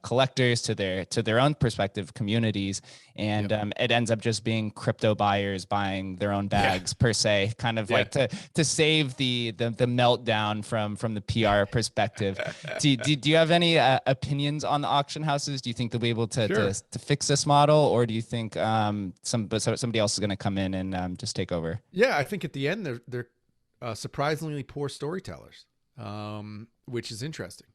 collectors to their own perspective communities. And it ends up just being crypto buyers buying their own bags per se, kind of like to save the meltdown from the PR perspective. Do you have any opinions on the auction houses? Do you think they'll be able to fix this model, or do you think somebody else is going to come in and just take over? Yeah, I think at the end they're surprisingly poor storytellers, which is interesting.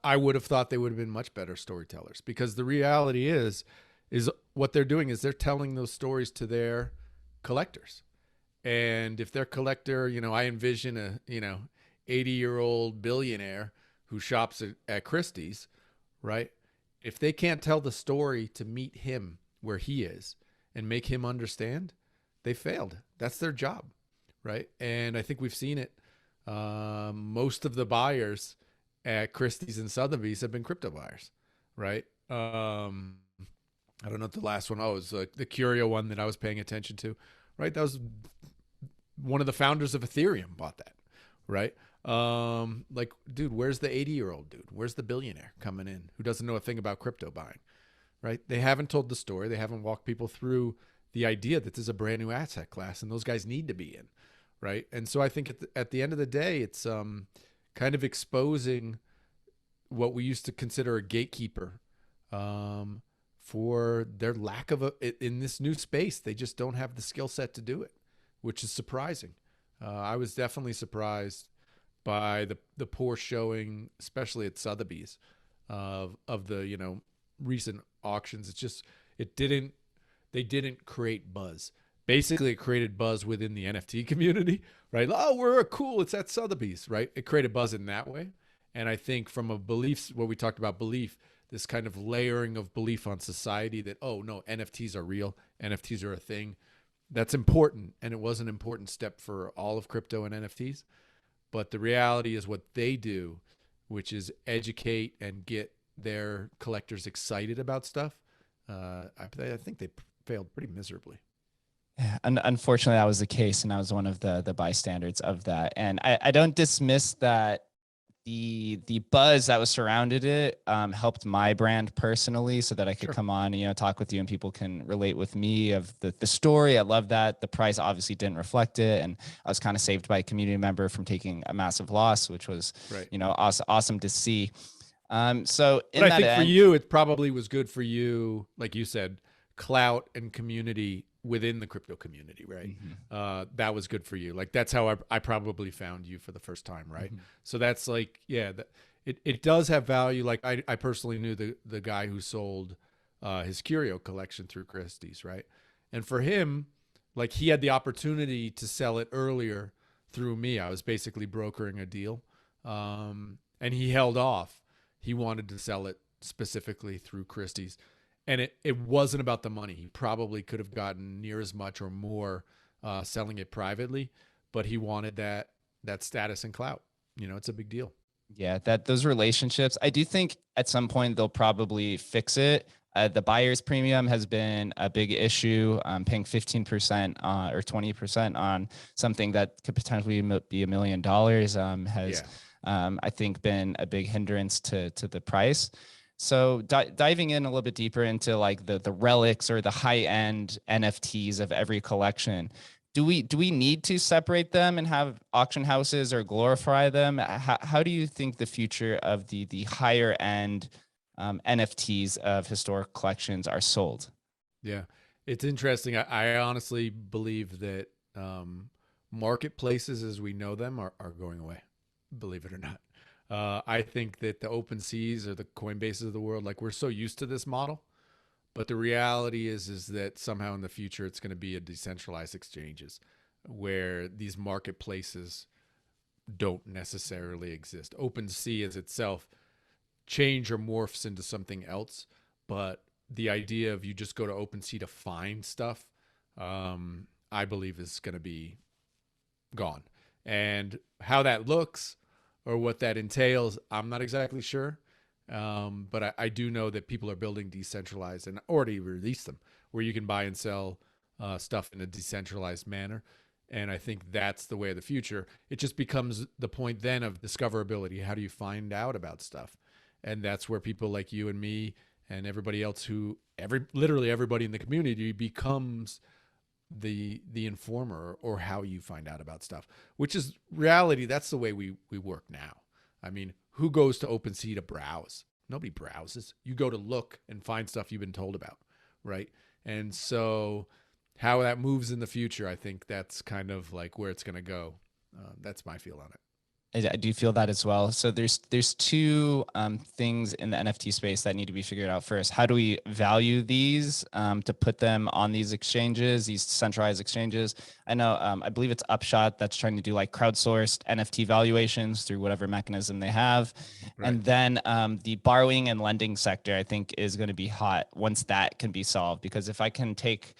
I would have thought they would have been much better storytellers, because the reality is is what they're doing is they're telling those stories to their collectors. And if their collector, I envision a, 80-year-old billionaire who shops at Christie's, right? If they can't tell the story to meet him where he is and make him understand, they failed. That's their job, right? And I think we've seen it. Most of the buyers at Christie's and Sotheby's have been crypto buyers, right? I don't know what the last one. Oh, it was the Curio one that I was paying attention to, right? That was one of the founders of Ethereum bought that, right? Like, dude, where's the 80-year-old dude? Where's the billionaire coming in who doesn't know a thing about crypto buying, right? They haven't told the story. They haven't walked people through the idea that this is a brand new asset class and those guys need to be in, right? And so I think at the end of the day, it's kind of exposing what we used to consider a gatekeeper for their lack of in this new space. They just don't have the skill set to do it, which is surprising. I was definitely surprised by the poor showing, especially at Sotheby's, of the recent auctions. It's just they didn't create buzz. Basically, it created buzz within the NFT community, right? Oh, we're cool. It's at Sotheby's, right? It created buzz in that way. And I think from a belief, what we talked about belief, this kind of layering of belief on society that, oh no, NFTs are real. NFTs are a thing. That's important. And it was an important step for all of crypto and NFTs. But the reality is what they do, which is educate and get their collectors excited about stuff. I think they failed pretty miserably. Yeah, unfortunately, that was the case, and I was one of the bystanders of that. And I don't dismiss that the buzz that was surrounded it helped my brand personally, so that I could come on, talk with you, and people can relate with me of the story. I love that. The price obviously didn't reflect it, and I was kind of saved by a community member from taking a massive loss, which was awesome to see. So in but that I think end, for you, it probably was good for you, like you said, clout and community within the crypto community, right? Mm-hmm. That was good for you. Like that's how I probably found you for the first time, right? Mm-hmm. So that's like, it does have value. Like I personally knew the guy who sold his curio collection through Christie's, right? And for him, like he had the opportunity to sell it earlier through me. I was basically brokering a deal, and he held off. He wanted to sell it specifically through Christie's. And it wasn't about the money. He probably could have gotten near as much or more selling it privately, but he wanted that status and clout. It's a big deal. Yeah, those relationships, I do think at some point they'll probably fix it. The buyer's premium has been a big issue. Paying 15% or 20% on something that could potentially be $1 million has, I think, been a big hindrance to the price. So diving in a little bit deeper into like the relics or the high end NFTs of every collection, do we need to separate them and have auction houses or glorify them? How do you think the future of the higher end NFTs of historic collections are sold? Yeah, it's interesting. I honestly believe that marketplaces as we know them are going away, believe it or not. I think that the OpenSeas or the Coinbases of the world, like we're so used to this model, but the reality is that somehow in the future it's going to be a decentralized exchanges where these marketplaces don't necessarily exist. OpenSea as itself change or morphs into something else, but the idea of you just go to OpenSea to find stuff, I believe is going to be gone. And how that looks or what that entails, I'm not exactly sure. But I do know that people are building decentralized and already released them where you can buy and sell stuff in a decentralized manner. And I think that's the way of the future. It just becomes the point then of discoverability. How do you find out about stuff? And that's where people like you and me and everybody else literally everybody in the community becomes the informer or how you find out about stuff, which is reality. That's the way we work now. I mean, who goes to OpenSea to browse? Nobody browses. You go to look and find stuff you've been told about, right? And so how that moves in the future, I think that's kind of like where it's going to go. That's my feel on it. I do feel that as well. So there's two things in the NFT space that need to be figured out first. How do we value these to put them on these exchanges, these centralized exchanges? I know, I believe it's Upshot that's trying to do like crowdsourced NFT valuations through whatever mechanism they have. Right. And then the borrowing and lending sector, I think, is going to be hot once that can be solved. Because if I could take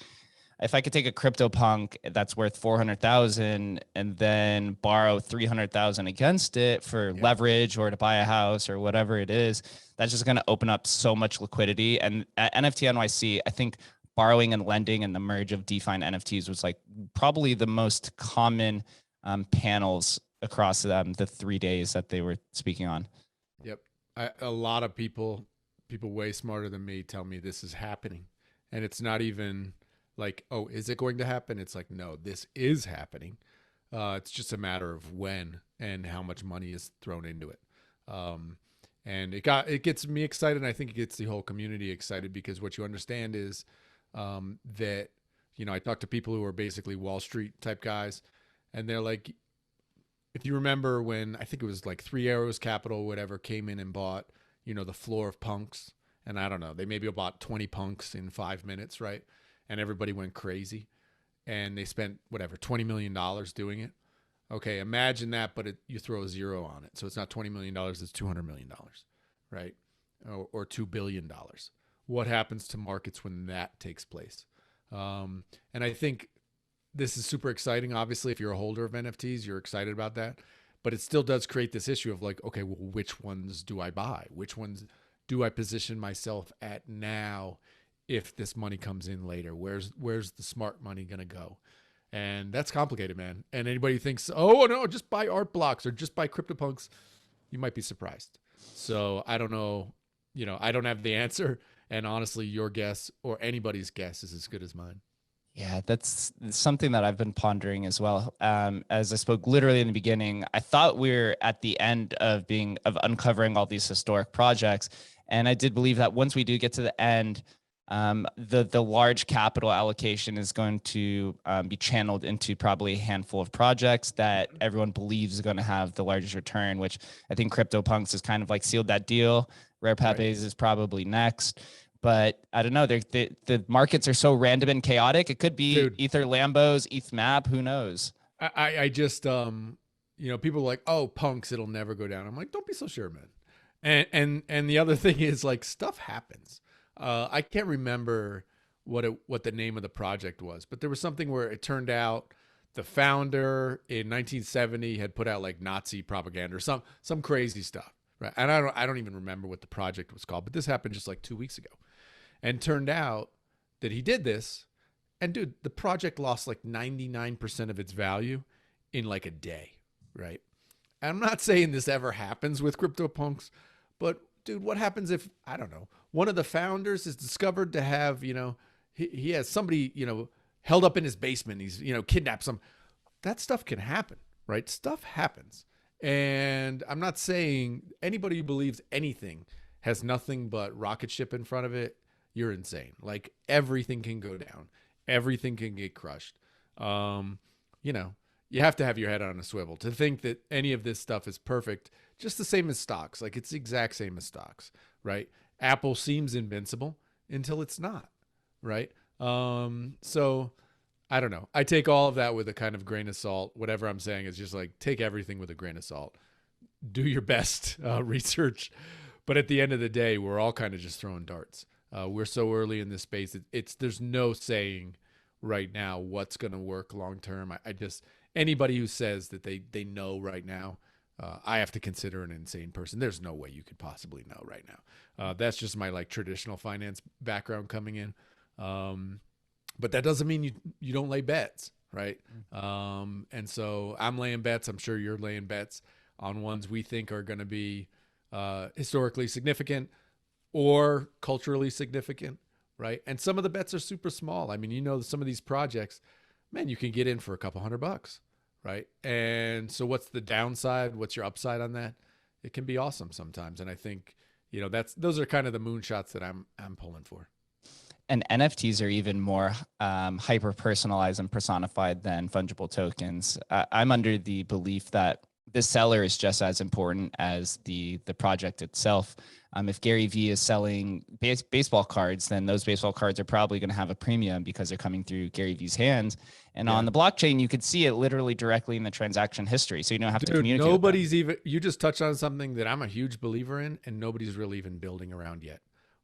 a CryptoPunk that's worth 400,000 and then borrow 300,000 against it for leverage or to buy a house or whatever it is, that's just going to open up so much liquidity. And at NFT NYC, I think borrowing and lending and the merge of DeFi and NFTs was like probably the most common panels across the 3 days that they were speaking on. Yep. A lot of people way smarter than me tell me this is happening, and it's not even like, oh, is it going to happen? It's like, no, this is happening. It's just a matter of when and how much money is thrown into it. And it gets me excited. And I think it gets the whole community excited, because what you understand is that, I talk to people who are basically Wall Street type guys, and they're like, if you remember when, I think it was like 3 Arrows Capital, whatever, came in and bought, the floor of punks. And I don't know, they maybe bought 20 punks in 5 minutes, right? And everybody went crazy, and they spent whatever, $20 million doing it. Okay, imagine that, but you throw a zero on it. So it's not $20 million, it's $200 million, right? Or $2 billion. What happens to markets when that takes place? And I think this is super exciting. Obviously, if you're a holder of NFTs, you're excited about that. But it still does create this issue of like, okay, well, which ones do I buy? Which ones do I position myself at now? If this money comes in later, where's the smart money going to go? And that's complicated, man. And anybody who thinks, oh no, just buy art blocks or just buy CryptoPunks, you might be surprised. So I don't know, I don't have the answer. And honestly, your guess or anybody's guess is as good as mine. Yeah, that's something that I've been pondering as well. As I spoke literally in the beginning, I thought we were at the end of uncovering all these historic projects. And I did believe that once we do get to the end, the large capital allocation is going to be channeled into probably a handful of projects that everyone believes is going to have the largest return, which I think CryptoPunks has kind of like sealed that deal. Rare Papes is probably next. But I don't know. The markets are so random and chaotic. It could be Ether Lambos, ETH Map. Who knows? I just, people are like, oh, punks, it'll never go down. I'm like, don't be so sure, man. And the other thing is like stuff happens. I can't remember what the name of the project was, but there was something where it turned out the founder in 1970 had put out like Nazi propaganda or some crazy stuff, right? And I don't even remember what the project was called, but this happened just like 2 weeks ago, and turned out that he did this, and dude, the project lost like 99% of its value in like a day, right? And I'm not saying this ever happens with CryptoPunks, but dude, what happens if, I don't know, one of the founders is discovered to have, he has somebody, held up in his basement. He's, kidnapped some. That stuff can happen, right? Stuff happens. And I'm not saying anybody who believes anything has nothing but rocket ship in front of it. You're insane. Like everything can go down. Everything can get crushed. You have to have your head on a swivel to think that any of this stuff is perfect. Just the same as stocks. Like it's the exact same as stocks, right? Apple seems invincible until it's not, right? So I don't know. I take all of that with a kind of grain of salt. Whatever I'm saying is just like, take everything with a grain of salt. Do your best research. But at the end of the day, we're all kind of just throwing darts. We're so early in this space. There's no saying right now what's going to work long term. I just, anybody who says that they know right now, I have to consider an insane person. There's no way you could possibly know right now. That's just my like traditional finance background coming in. But that doesn't mean you don't lay bets, right? And so I'm laying bets. I'm sure you're laying bets on ones we think are going to be historically significant or culturally significant, right? And some of the bets are super small. I mean, some of these projects, man, you can get in for a couple $100, right? And so what's the downside? What's your upside on that? It can be awesome sometimes. And I think, those are kind of the moonshots that I'm pulling for. And NFTs are even more hyper personalized and personified than fungible tokens. I'm under the belief that the seller is just as important as the project itself. If Gary Vee is selling baseball cards, then those baseball cards are probably going to have a premium because they're coming through Gary Vee's hands. And on the blockchain, you could see it literally directly in the transaction history. So you don't have to communicate. Nobody's even, you just touched on something that I'm a huge believer in, and nobody's really even building around yet,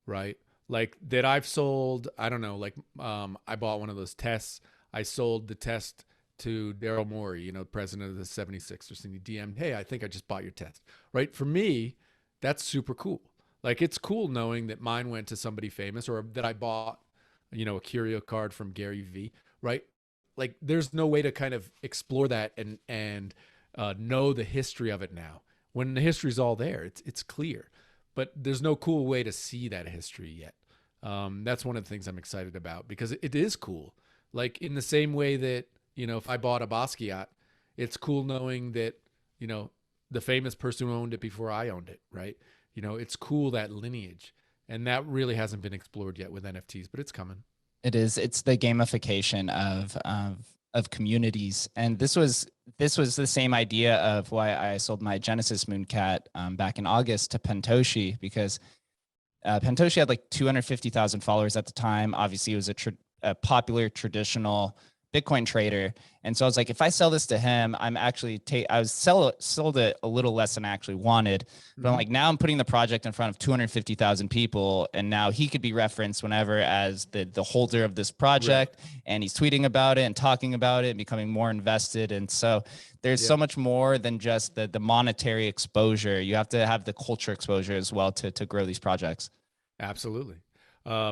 right? Like that I've sold, I don't know, like I bought one of those tests. I sold the test to Daryl Morey, you know, president of the 76ers, and he DM'd, hey, I think I just bought your test, right? For me, that's super cool. Like, it's cool knowing that mine went to somebody famous, or that I bought, you know, a curio card from Gary Vee, right? Like, there's no way to kind of explore that and know the history of it now. When the history's all there, it's clear, but there's no cool way to see that history yet. That's one of the things I'm excited about, because it is cool. Like, in the same way that, you know, if I bought a Basquiat, it's cool knowing that, you know, the famous person who owned it before I owned it, right? You know, it's cool, that lineage. And that really hasn't been explored yet with NFTs, but it's coming. It is. It's the gamification of communities. And this was the same idea of why I sold my Genesis Mooncat back in August to Pentoshi, because Pentoshi had like 250,000 followers at the time. Obviously, it was a popular traditional Bitcoin trader. And so I was like, if I sell this to him, I'm actually sold it a little less than I actually wanted. But I'm like, now I'm putting the project in front of 250,000 people. And now he could be referenced whenever as the holder of this project. Right. And he's tweeting about it and talking about it and becoming more invested. And so there's so much more than just the monetary exposure. You have to have the culture exposure as well to grow these projects. Absolutely.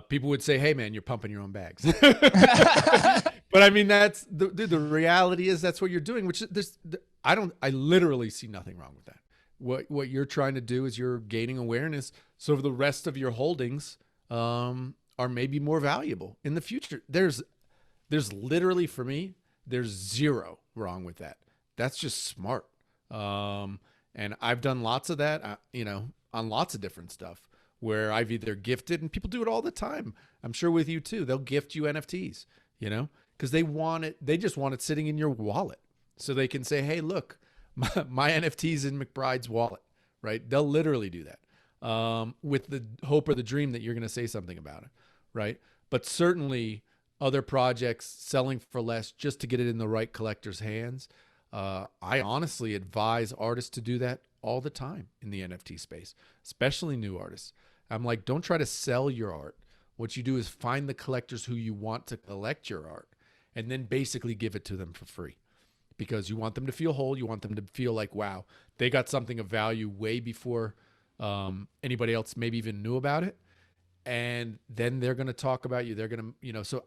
People would say, hey man, you're pumping your own bags. But I mean, that's the reality is that's what you're doing, which I literally see nothing wrong with that. What you're trying to do is you're gaining awareness. So the rest of your holdings, are maybe more valuable in the future. There's literally, for me, there's zero wrong with that. That's just smart. And I've done lots of that, you know, on lots of different stuff, where I've either gifted, and people do it all the time. I'm sure with you too. They'll gift you NFTs, you know, because they want it. They just want it sitting in your wallet, so they can say, hey, look, my NFT's in McBride's wallet, right? They'll literally do that with the hope or the dream that you're going to say something about it, right? But certainly other projects selling for less just to get it in the right collector's hands. I honestly advise artists to do that all the time in the NFT space, especially new artists. I'm like, don't try to sell your art. What you do is find the collectors who you want to collect your art, and then basically give it to them for free, because you want them to feel whole. You want them to feel like, wow, they got something of value way before anybody else maybe even knew about it. And then they're going to talk about you. They're going to, you know, so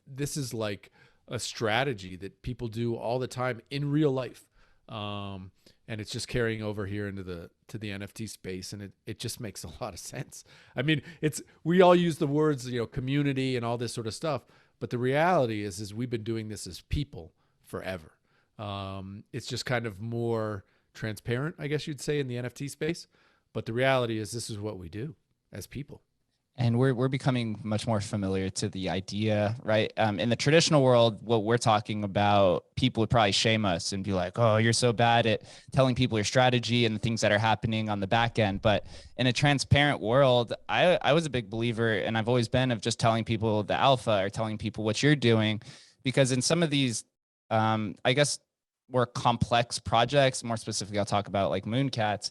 this is like a strategy that people do all the time in real life. And it's just carrying over here into the NFT space, and it just makes a lot of sense. I mean, we all use the words, you know, community and all this sort of stuff, but the reality is we've been doing this as people forever. It's just kind of more transparent, I guess you'd say, in the NFT space, but the reality is this is what we do as people. And we're becoming much more familiar to the idea, right? In the traditional world, what we're talking about, people would probably shame us and be like, oh, you're so bad at telling people your strategy and the things that are happening on the back end. But in a transparent world, I was a big believer, and I've always been, of just telling people the alpha or telling people what you're doing. Because in some of these, I guess, more complex projects, more specifically, I'll talk about like Mooncats.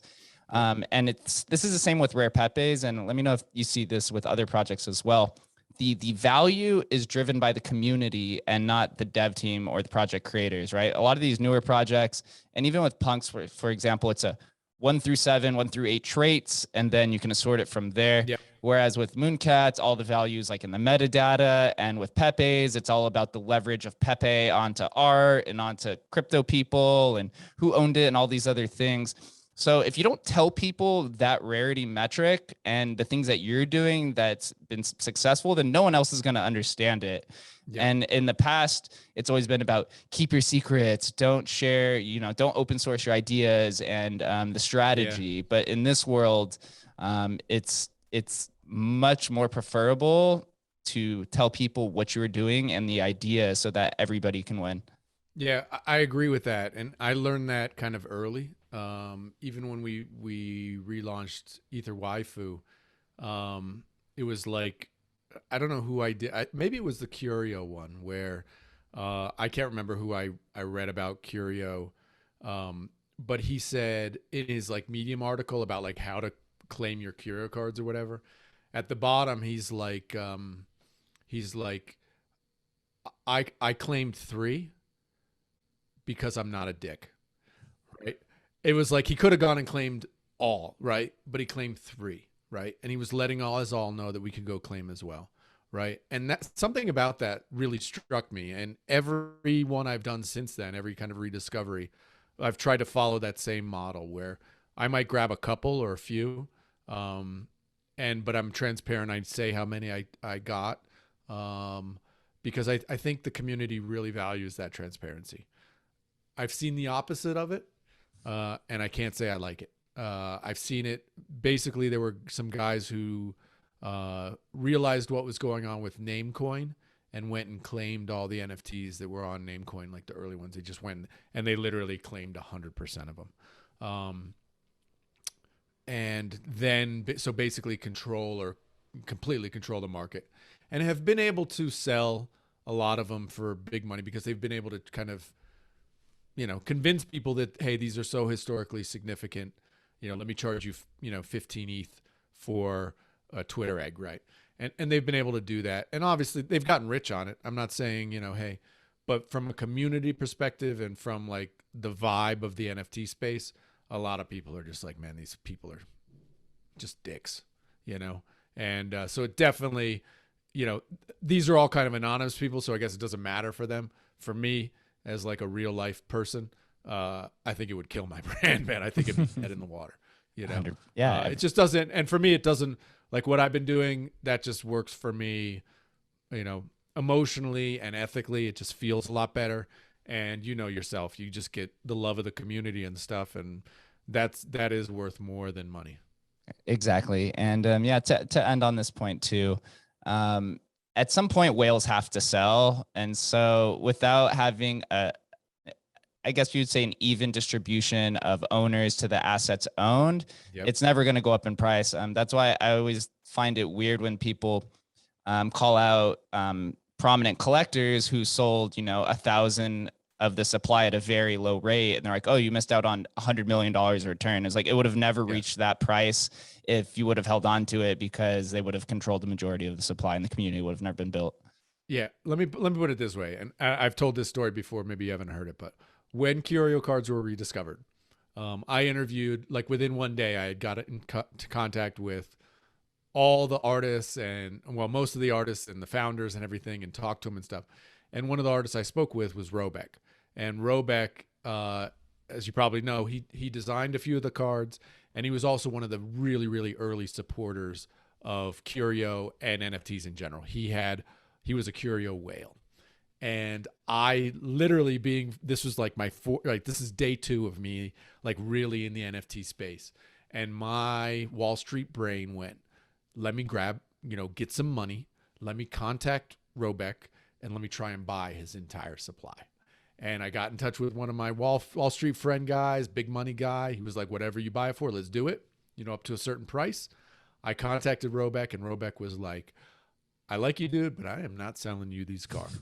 And this is the same with Rare Pepes, and let me know if you see this with other projects as well. The value is driven by the community and not the dev team or the project creators, right? A lot of these newer projects, and even with punks, for example, it's a 1 through 7, 1 through 8 traits, and then you can assort it from there. Yep. Whereas with Mooncats, all the values like in the metadata, and with Pepes, it's all about the leverage of Pepe onto art and onto crypto people and who owned it and all these other things. So if you don't tell people that rarity metric and the things that you're doing that's been successful, then no one else is going to understand it. Yeah. And in the past, it's always been about keep your secrets, don't share, you know, don't open source your ideas and the strategy. Yeah. But in this world, it's much more preferable to tell people what you're doing and the idea so that everybody can win. Yeah, I agree with that. And I learned that kind of early. Even when we relaunched Ether Waifu, it was like, I don't know who maybe it was the Curio one where I can't remember who I read about Curio, but he said in his like Medium article about like how to claim your Curio cards or whatever, at the bottom he's like I claimed 3 because I'm not a dick, right? It was like he could have gone and claimed all, right? But he claimed 3, right? And he was letting us all know that we could go claim as well, right? And that's something about that really struck me. And every one I've done since then, every kind of rediscovery, I've tried to follow that same model where I might grab a couple or a few, but I'm transparent. I'd say how many I got, because I think the community really values that transparency. I've seen the opposite of it, and I can't say I like it. I've seen it. Basically, there were some guys who realized what was going on with Namecoin and went and claimed all the NFTs that were on Namecoin, like the early ones. They just went and they literally claimed 100% of them. And then, so basically completely control the market, and have been able to sell a lot of them for big money because they've been able to kind of, convince people that, hey, these are so historically significant, let me charge you, 15 ETH for a Twitter egg, right? And they've been able to do that. And obviously they've gotten rich on it. I'm not saying, hey, but from a community perspective and from like the vibe of the NFT space, a lot of people are just like, man, these people are just dicks, And so it definitely, these are all kind of anonymous people, so I guess it doesn't matter for them. For me, as like a real life person, I think it would kill my brand, man. I think it'd be dead in the water, Yeah. It just doesn't. And for me, it doesn't, like what I've been doing, that just works for me, emotionally and ethically. It just feels a lot better. And yourself, you just get the love of the community and stuff. And that is worth more than money. Exactly. And to end on this point too, at some point whales have to sell. And so without having I guess you'd say an even distribution of owners to the assets owned, It's never going to go up in price. That's why I always find it weird when people call out prominent collectors who sold, 1,000 of the supply at a very low rate. And they're like, oh, you missed out on $100 million return. It's like, it would have never reached that price if you would have held on to it, because they would have controlled the majority of the supply and the community would have never been built. Yeah. Let me put it this way. And I've told this story before, maybe you haven't heard it, but when Curio cards were rediscovered, I interviewed, like within one day, I had got into contact with all the artists and, well, most of the artists and the founders and everything, and talked to them and stuff. And one of the artists I spoke with was Robeck. And Robeck, as you probably know, he designed a few of the cards, and he was also one of the really, really early supporters of Curio and NFTs in general. He was a Curio whale. And I literally this was like this is day 2 of me, like really in the NFT space. And my Wall Street brain went, let me grab, get some money. Let me contact Robeck and let me try and buy his entire supply. And I got in touch with one of my Wall Street friend guys, big money guy. He was like, whatever you buy it for, let's do it, up to a certain price. I contacted Robeck, and Robeck was like, I like you, dude, but I am not selling you these cards.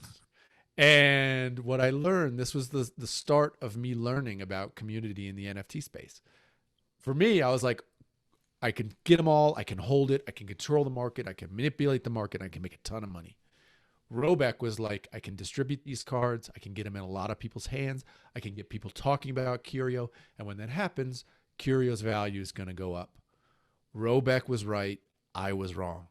And what I learned, this was the start of me learning about community in the NFT space. For me, I was like, I can get them all. I can hold it. I can control the market. I can manipulate the market. I can make a ton of money. Robeck was like, I can distribute these cards. I can get them in a lot of people's hands. I can get people talking about Curio. And when that happens, Curio's value is going to go up. Robeck was right. I was wrong.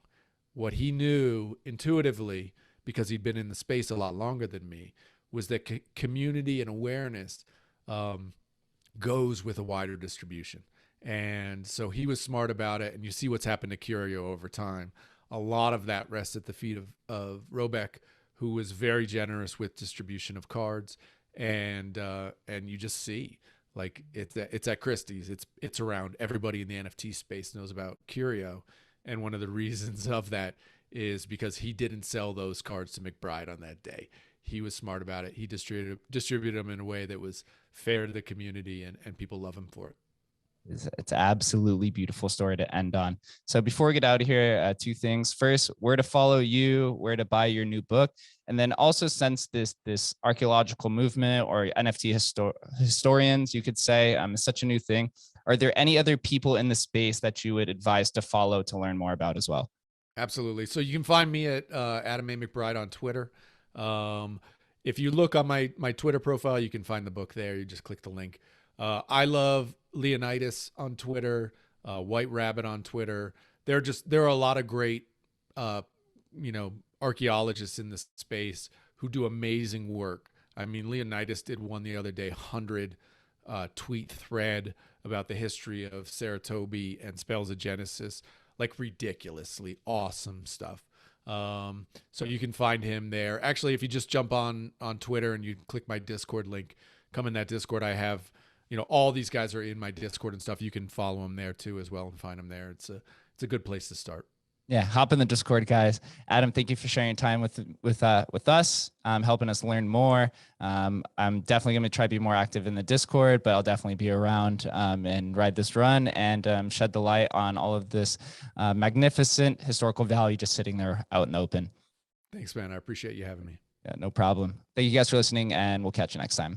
What he knew intuitively, because he'd been in the space a lot longer than me, was that community and awareness goes with a wider distribution. And so he was smart about it. And you see what's happened to Curio over time. A lot of that rests at the feet of Robeck, who was very generous with distribution of cards. And you just see, like, it's at Christie's. It's around. Everybody in the NFT space knows about Curio. And one of the reasons of that is because he didn't sell those cards to McBride on that day. he was smart about it. He distributed them in a way that was fair to the community, and people love him for it. It's absolutely beautiful story to end on. So before we get out of here, two things. First, where to follow you, where to buy your new book. And then also, since this archaeological movement or NFT historians, you could say, is such a new thing, are there any other people in the space that you would advise to follow to learn more about as well? Absolutely. So you can find me at Adam A. McBride on Twitter. If you look on my Twitter profile, you can find the book there. You just click the link. I love Leonidas on Twitter, White Rabbit on Twitter. There are a lot of great, archaeologists in this space who do amazing work. I mean, Leonidas did one the other day, 100 tweet thread about the history of Saratobi and spells of Genesis, like ridiculously awesome stuff. So you can find him there. Actually, if you just jump on Twitter and you click my Discord link, come in that Discord. I have, all these guys are in my Discord and stuff. You can follow them there too as well and find them there. It's a good place to start. Yeah, hop in the Discord, guys. Adam, thank you for sharing time with us, helping us learn more. I'm definitely going to try to be more active in the Discord, but I'll definitely be around and ride this run and shed the light on all of this magnificent historical value just sitting there out in the open. Thanks, man. I appreciate you having me. Yeah, no problem. Thank you guys for listening, and we'll catch you next time.